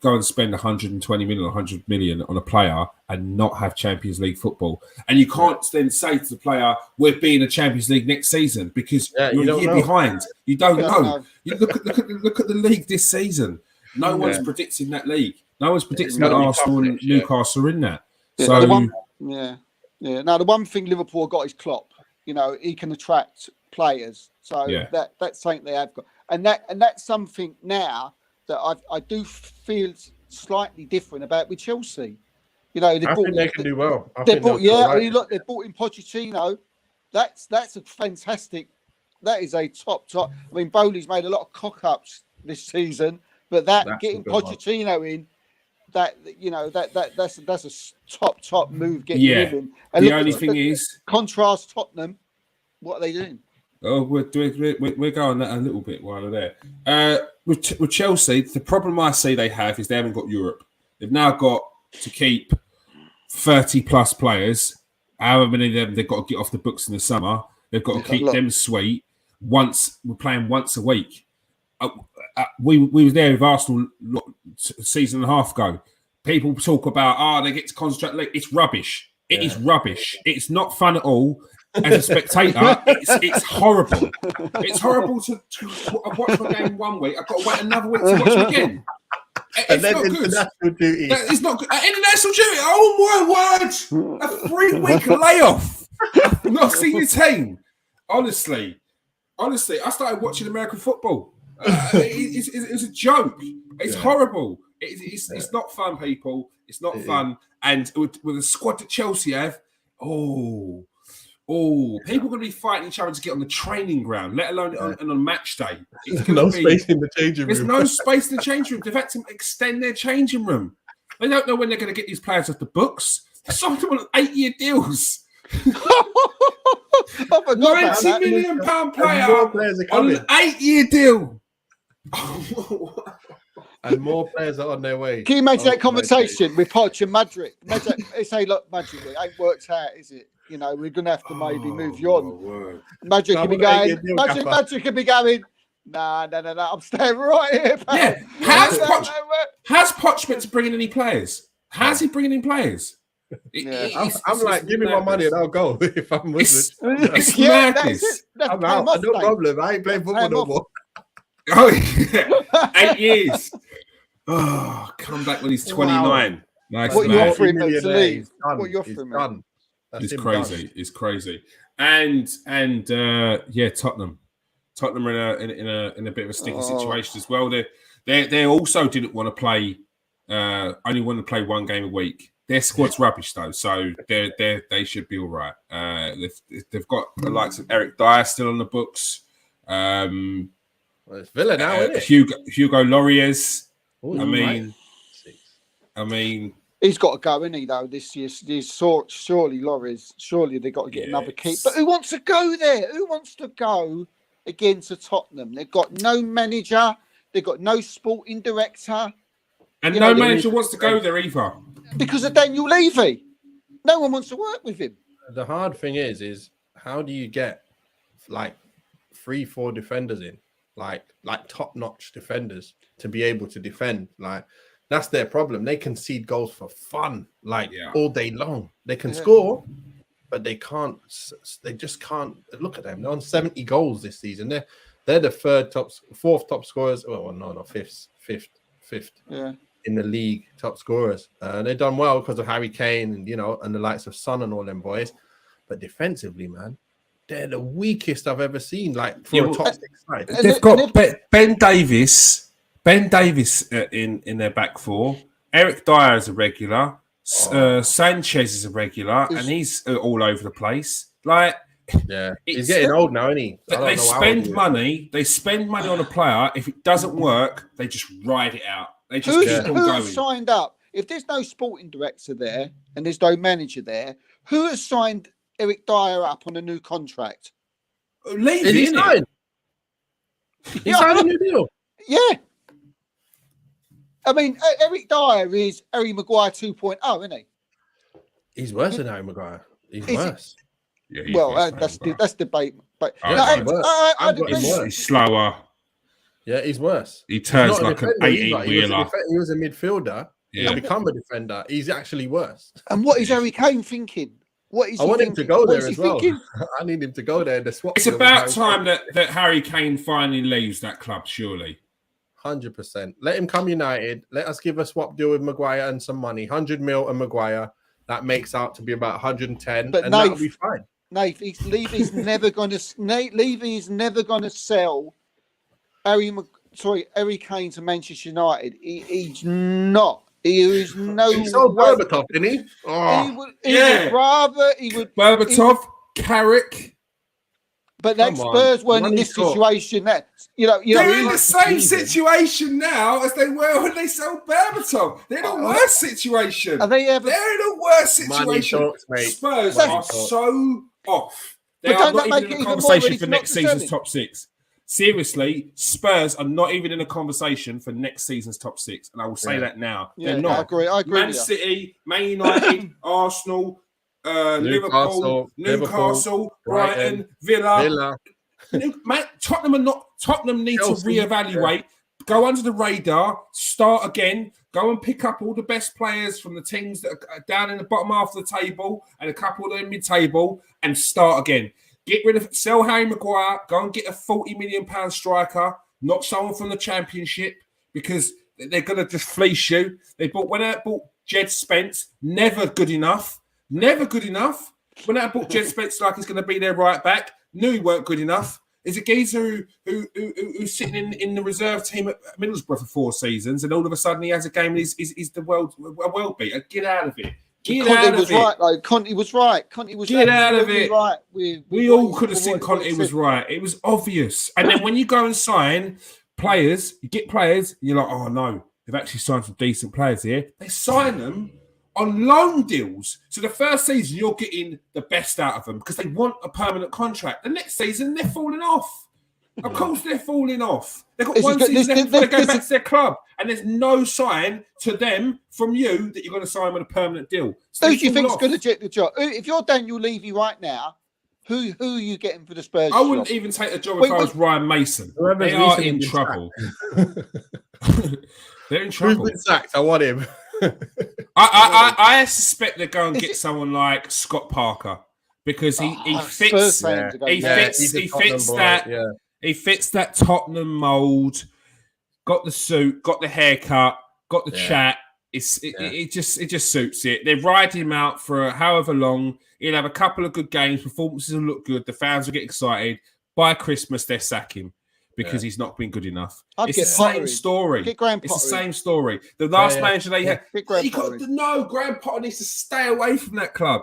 go and spend 120 million or 100 million on a player and not have Champions League football. And you can't then say to the player, we're being a Champions League next season, because you're a year behind. You don't know. You look at the league this season. No one's predicting that league. No one's predicting that Arsenal and Newcastle are in that. No, the one thing Liverpool got is Klopp. You know, he can attract players. So that's something they have got. And that's something now that I do feel slightly different about with Chelsea. You know, I think they can do well. They brought in Pochettino. That's a fantastic. That is a top. I mean, Bowley's made a lot of cock-ups this season, but getting Pochettino in, that's a top move. Getting him in. And the only thing is, contrast Tottenham. What are they doing? Oh, we're going that a little bit while they're there. With Chelsea, the problem I see they have is they haven't got Europe. They've now got to keep 30 plus players. However many of them they've got to get off the books in the summer. They've got to keep them sweet. We're playing once a week. We were there with Arsenal a season and a half ago. People talk about they get to concentrate. It's rubbish. It is rubbish. It's not fun at all. As a spectator, it's horrible. It's horrible to watch my game 1 week. I've got to wait another week to watch it again. It's not good. International duty. It's not good. International duty. Oh my word! A 3-week layoff. Not seeing your team. Honestly, I started watching American football. It's a joke. It's horrible. It's not fun, people. It's not fun. And with the squad that Chelsea have, people are going to be fighting each other to get on the training ground, let alone on match day. Space in the changing room. There's no space in the changing room. They've had to extend their changing room. They don't know when they're going to get these players off the books. They signed them on 8-year deals. £90 million player on an 8-year deal. And more players are on their way. Can you imagine that conversation with Poch and Madrid? They say, look, Madrid, it ain't worked out, is it? You know, we're going to have to maybe move you on. Madrid could be going. Madrid could be going. Nah. I'm staying right here, pal. Yeah. How's Poch meant to bring in any players? How's he bringing in players? I'm like, give me my money and I'll go if I'm with it. It's madness. I'm out. No problem. I ain't playing football no more. 8 years. Come back when he's 29. Wow. Nice. What you offering him to leave? What you offering him? It's crazy. Done. It's crazy. And Tottenham are in a bit of a sticky situation as well. They also didn't want to play. Only want to play 1 game a week. Their squad's rubbish though, so they should be all right. They've got the likes of Eric Dyer still on the books. It's Villa now, isn't it? Hugo Lloris. Ooh, I mean, he's got to go, isn't he? Though this year, surely Lloris. Surely they got to get another keep. But who wants to go there? Who wants to go against Tottenham? They've got no manager. They've got no sporting director. And no manager wants to go there either. Because of Daniel Levy. No one wants to work with him. The hard thing is how do you get like 3-4 defenders in? Like top-notch defenders to be able to defend. Like that's their problem. They concede goals for fun, all day long. They can score, but they can't. They just can't. Look at them. They're on 70 goals this season. They're the fourth top scorers. Oh no, fifth. Yeah. In the league, top scorers. They've done well because of Harry Kane and and the likes of Son and all them boys. But defensively, man, they're the weakest I've ever seen. Like for a top six side. They've got Ben Davis in their back four. Eric Dyer is a regular. Sanchez is a regular, and he's all over the place. Like, yeah, he's getting old now, isn't he? They spend money. They spend money on a player. If it doesn't work, they just ride it out. They just keep on going. Who's signed up? If there's no sporting director there and there's no manager there, who has signed Eric Dyer up on a new contract? Levy, isn't it? He signed a new deal. Yeah. I mean, Eric Dyer is Harry Maguire 2.0, isn't he? He's worse than Harry Maguire. He's worse. Yeah, that's debate. But he's slower. Yeah, he's worse. He turns like an 18-wheeler. He was a midfielder. Yeah. He's become a defender. He's actually worse. And what is Harry Kane thinking? I want him to go there as well. I need him to go there. The swap. It's about time that Harry Kane finally leaves that club, surely. 100%. Let him come United. Let us give a swap deal with Maguire and some money. 100 mil and Maguire. That makes out to be about 110, and that'll be fine. Levy's never going to sell Harry Kane to Manchester United. He's not. He sold Berbatov, didn't he? He would Berbatov, Carrick. But that Spurs weren't in this situation. They're in the same situation now as they were when they sold Berbatov. They're in a worse situation. Are they ever? They're in a worse situation. Talks, Spurs are so off. They are not even in a conversation for next season's top six. Seriously, Spurs are not even in a conversation for next season's top six, and I will say that now. Yeah, they're not. I agree. Man City, Man United, Arsenal. Liverpool, Newcastle, Brighton, Villa. Tottenham need Chelsea, to reevaluate, go under the radar, start again, go and pick up all the best players from the teams that are down in the bottom half of the table and a couple of them mid-table and start again. Sell Harry Maguire, go and get a £40 million striker, not someone from the Championship, because they're going to just fleece you. When I bought Jed Spence, never good enough. Never good enough. When I bought Jed Spence like he's going to be their right back, knew he weren't good enough. Is a geezer who's sitting in the reserve team at Middlesbrough for 4 seasons, and all of a sudden he has a game and he's the world beater. Get out of it. Conte was right. Get out of it. Right. We all could have seen Conte was right. It was obvious. And then when you go and sign players, you get players, you're like, oh no, they've actually signed some decent players here. They sign them on loan deals. So the first season, you're getting the best out of them because they want a permanent contract. The next season, they're falling off. Of course, they're falling off. They've got one season left before they go back to their club. And there's no sign to them from you that you're going to sign with a permanent deal. So who do you think is going to get the job? If you're Daniel Levy right now, who are you getting for the Spurs? I wouldn't even take the job if I was Ryan Mason. They are in trouble. They're in trouble. Who's been sacked? I want him. I suspect they're going to get someone like Scott Parker because he fits that Tottenham mold. Got the suit, got the haircut, got the chat. It just suits it. They ride him out for however long. He'll have a couple of good games. Performances will look good. The fans will get excited. By Christmas, they sack him. Because he's not been good enough. It's the same story. It's the same story. The last manager they had, Graham Potter needs to stay away from that club.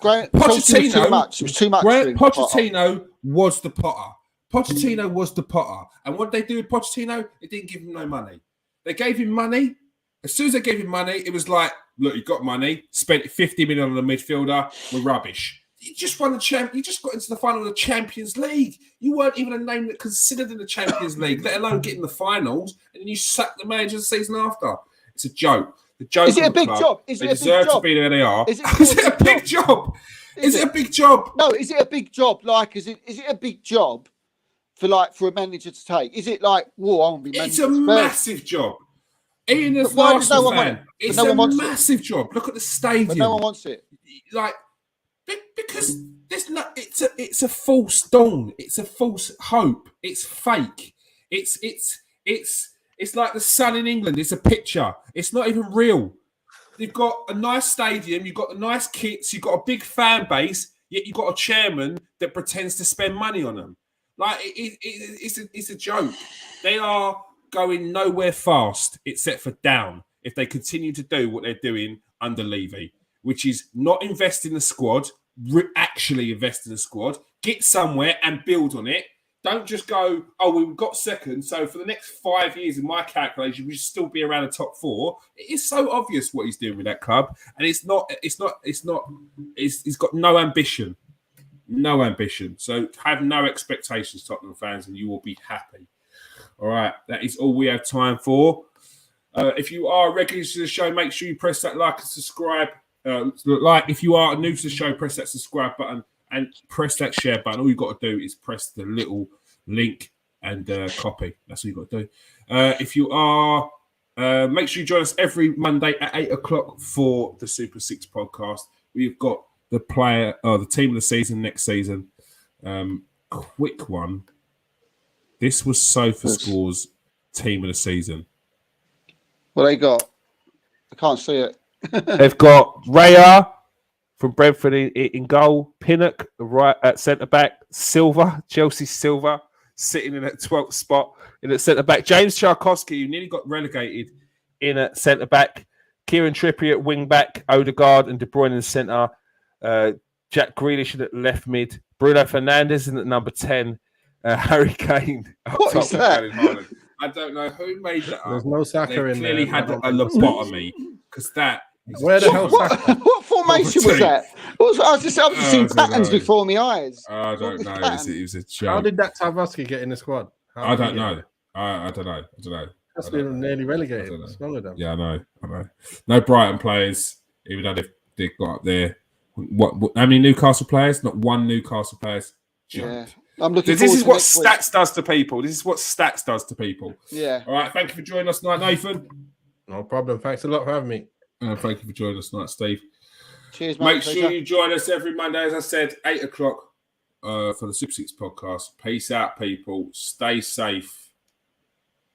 Pochettino was too much. Pochettino was the Potter. Pochettino was the Potter. And what did they do with Pochettino? They didn't give him no money. They gave him money. As soon as they gave him money, it was like, look, you got money, spent 50 million on a midfielder, we're rubbish. You just won the You just got into the final of the Champions League. You weren't even a name that considered in the Champions League, let alone getting the finals. And then you sacked the manager the season after. It's a joke. The joke. Is it a big job? They deserve to be where they are. Is it a big job? Is it a big job? No. Is it a big job? Is it a big job for a manager to take? Is it like, whoa, I want to be manager? It's a massive job. Ian is an Arsenal fan. It's a massive job. Look at the stadium. But no one wants it. Because there's no, it's a false dawn. It's a false hope. It's fake. It's like the sun in England. It's a picture. It's not even real. You've got a nice stadium. You've got the nice kits. You've got a big fan base. Yet you've got a chairman that pretends to spend money on them. Like it's a joke. They are going nowhere fast except for down if they continue to do what they're doing under Levy, which is not invest in the squad, actually invest in the squad, get somewhere and build on it. Don't just go, oh, we've got second, so for the next 5 years, in my calculation, we should still be around the top 4. It is so obvious what he's doing with that club, and he's got no ambition. No ambition. So have no expectations, Tottenham fans, and you will be happy. All right, that is all we have time for. If you are regular to the show, make sure you press that like and subscribe. If you are new to the show, press that subscribe button and press that share button. All you've got to do is press the little link and copy. That's all you've got to do. If you are, make sure you join us every Monday at 8 o'clock for the Super 6 podcast. We've got the team of the season next season. Quick one. This was SofaScore's team of the season. What they got? I can't see it. They've got Raya from Brentford in goal, Pinnock right at centre back, Chelsea Silva sitting in at 12th spot in at centre back, James Tchaikovsky, who nearly got relegated, in at centre back, Kieran Trippier at wing back, Odegaard and De Bruyne in the centre, Jack Grealish in at left mid, Bruno Fernandes in at number 10, Harry Kane up What top is that? with Haaland. I don't know who made that up. There's no Saka They in there. clearly had a lobotomy because that. Where the hell Saka? What formation was that? I've just seen don't patterns know. before my eyes. I don't know. It was a joke. How did that Tavasky get in the squad? I don't know. I don't know. That's been nearly I relegated. don't know. It's wrong with them. Yeah, I know. No Brighton players, even though they've got up there. What? How many Newcastle players? Not one Newcastle players. Yeah. I'm looking. This is forward what to next stats does to people. week. Yeah. All right. Thank you for joining us tonight, Nathan. No problem. Thanks a lot for having me. Thank you for joining us tonight, Steve. Cheers, mate. Make sure you join us every Monday, as I said, 8 o'clock for the Super 6 podcast. Peace out, people. Stay safe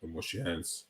and wash your hands.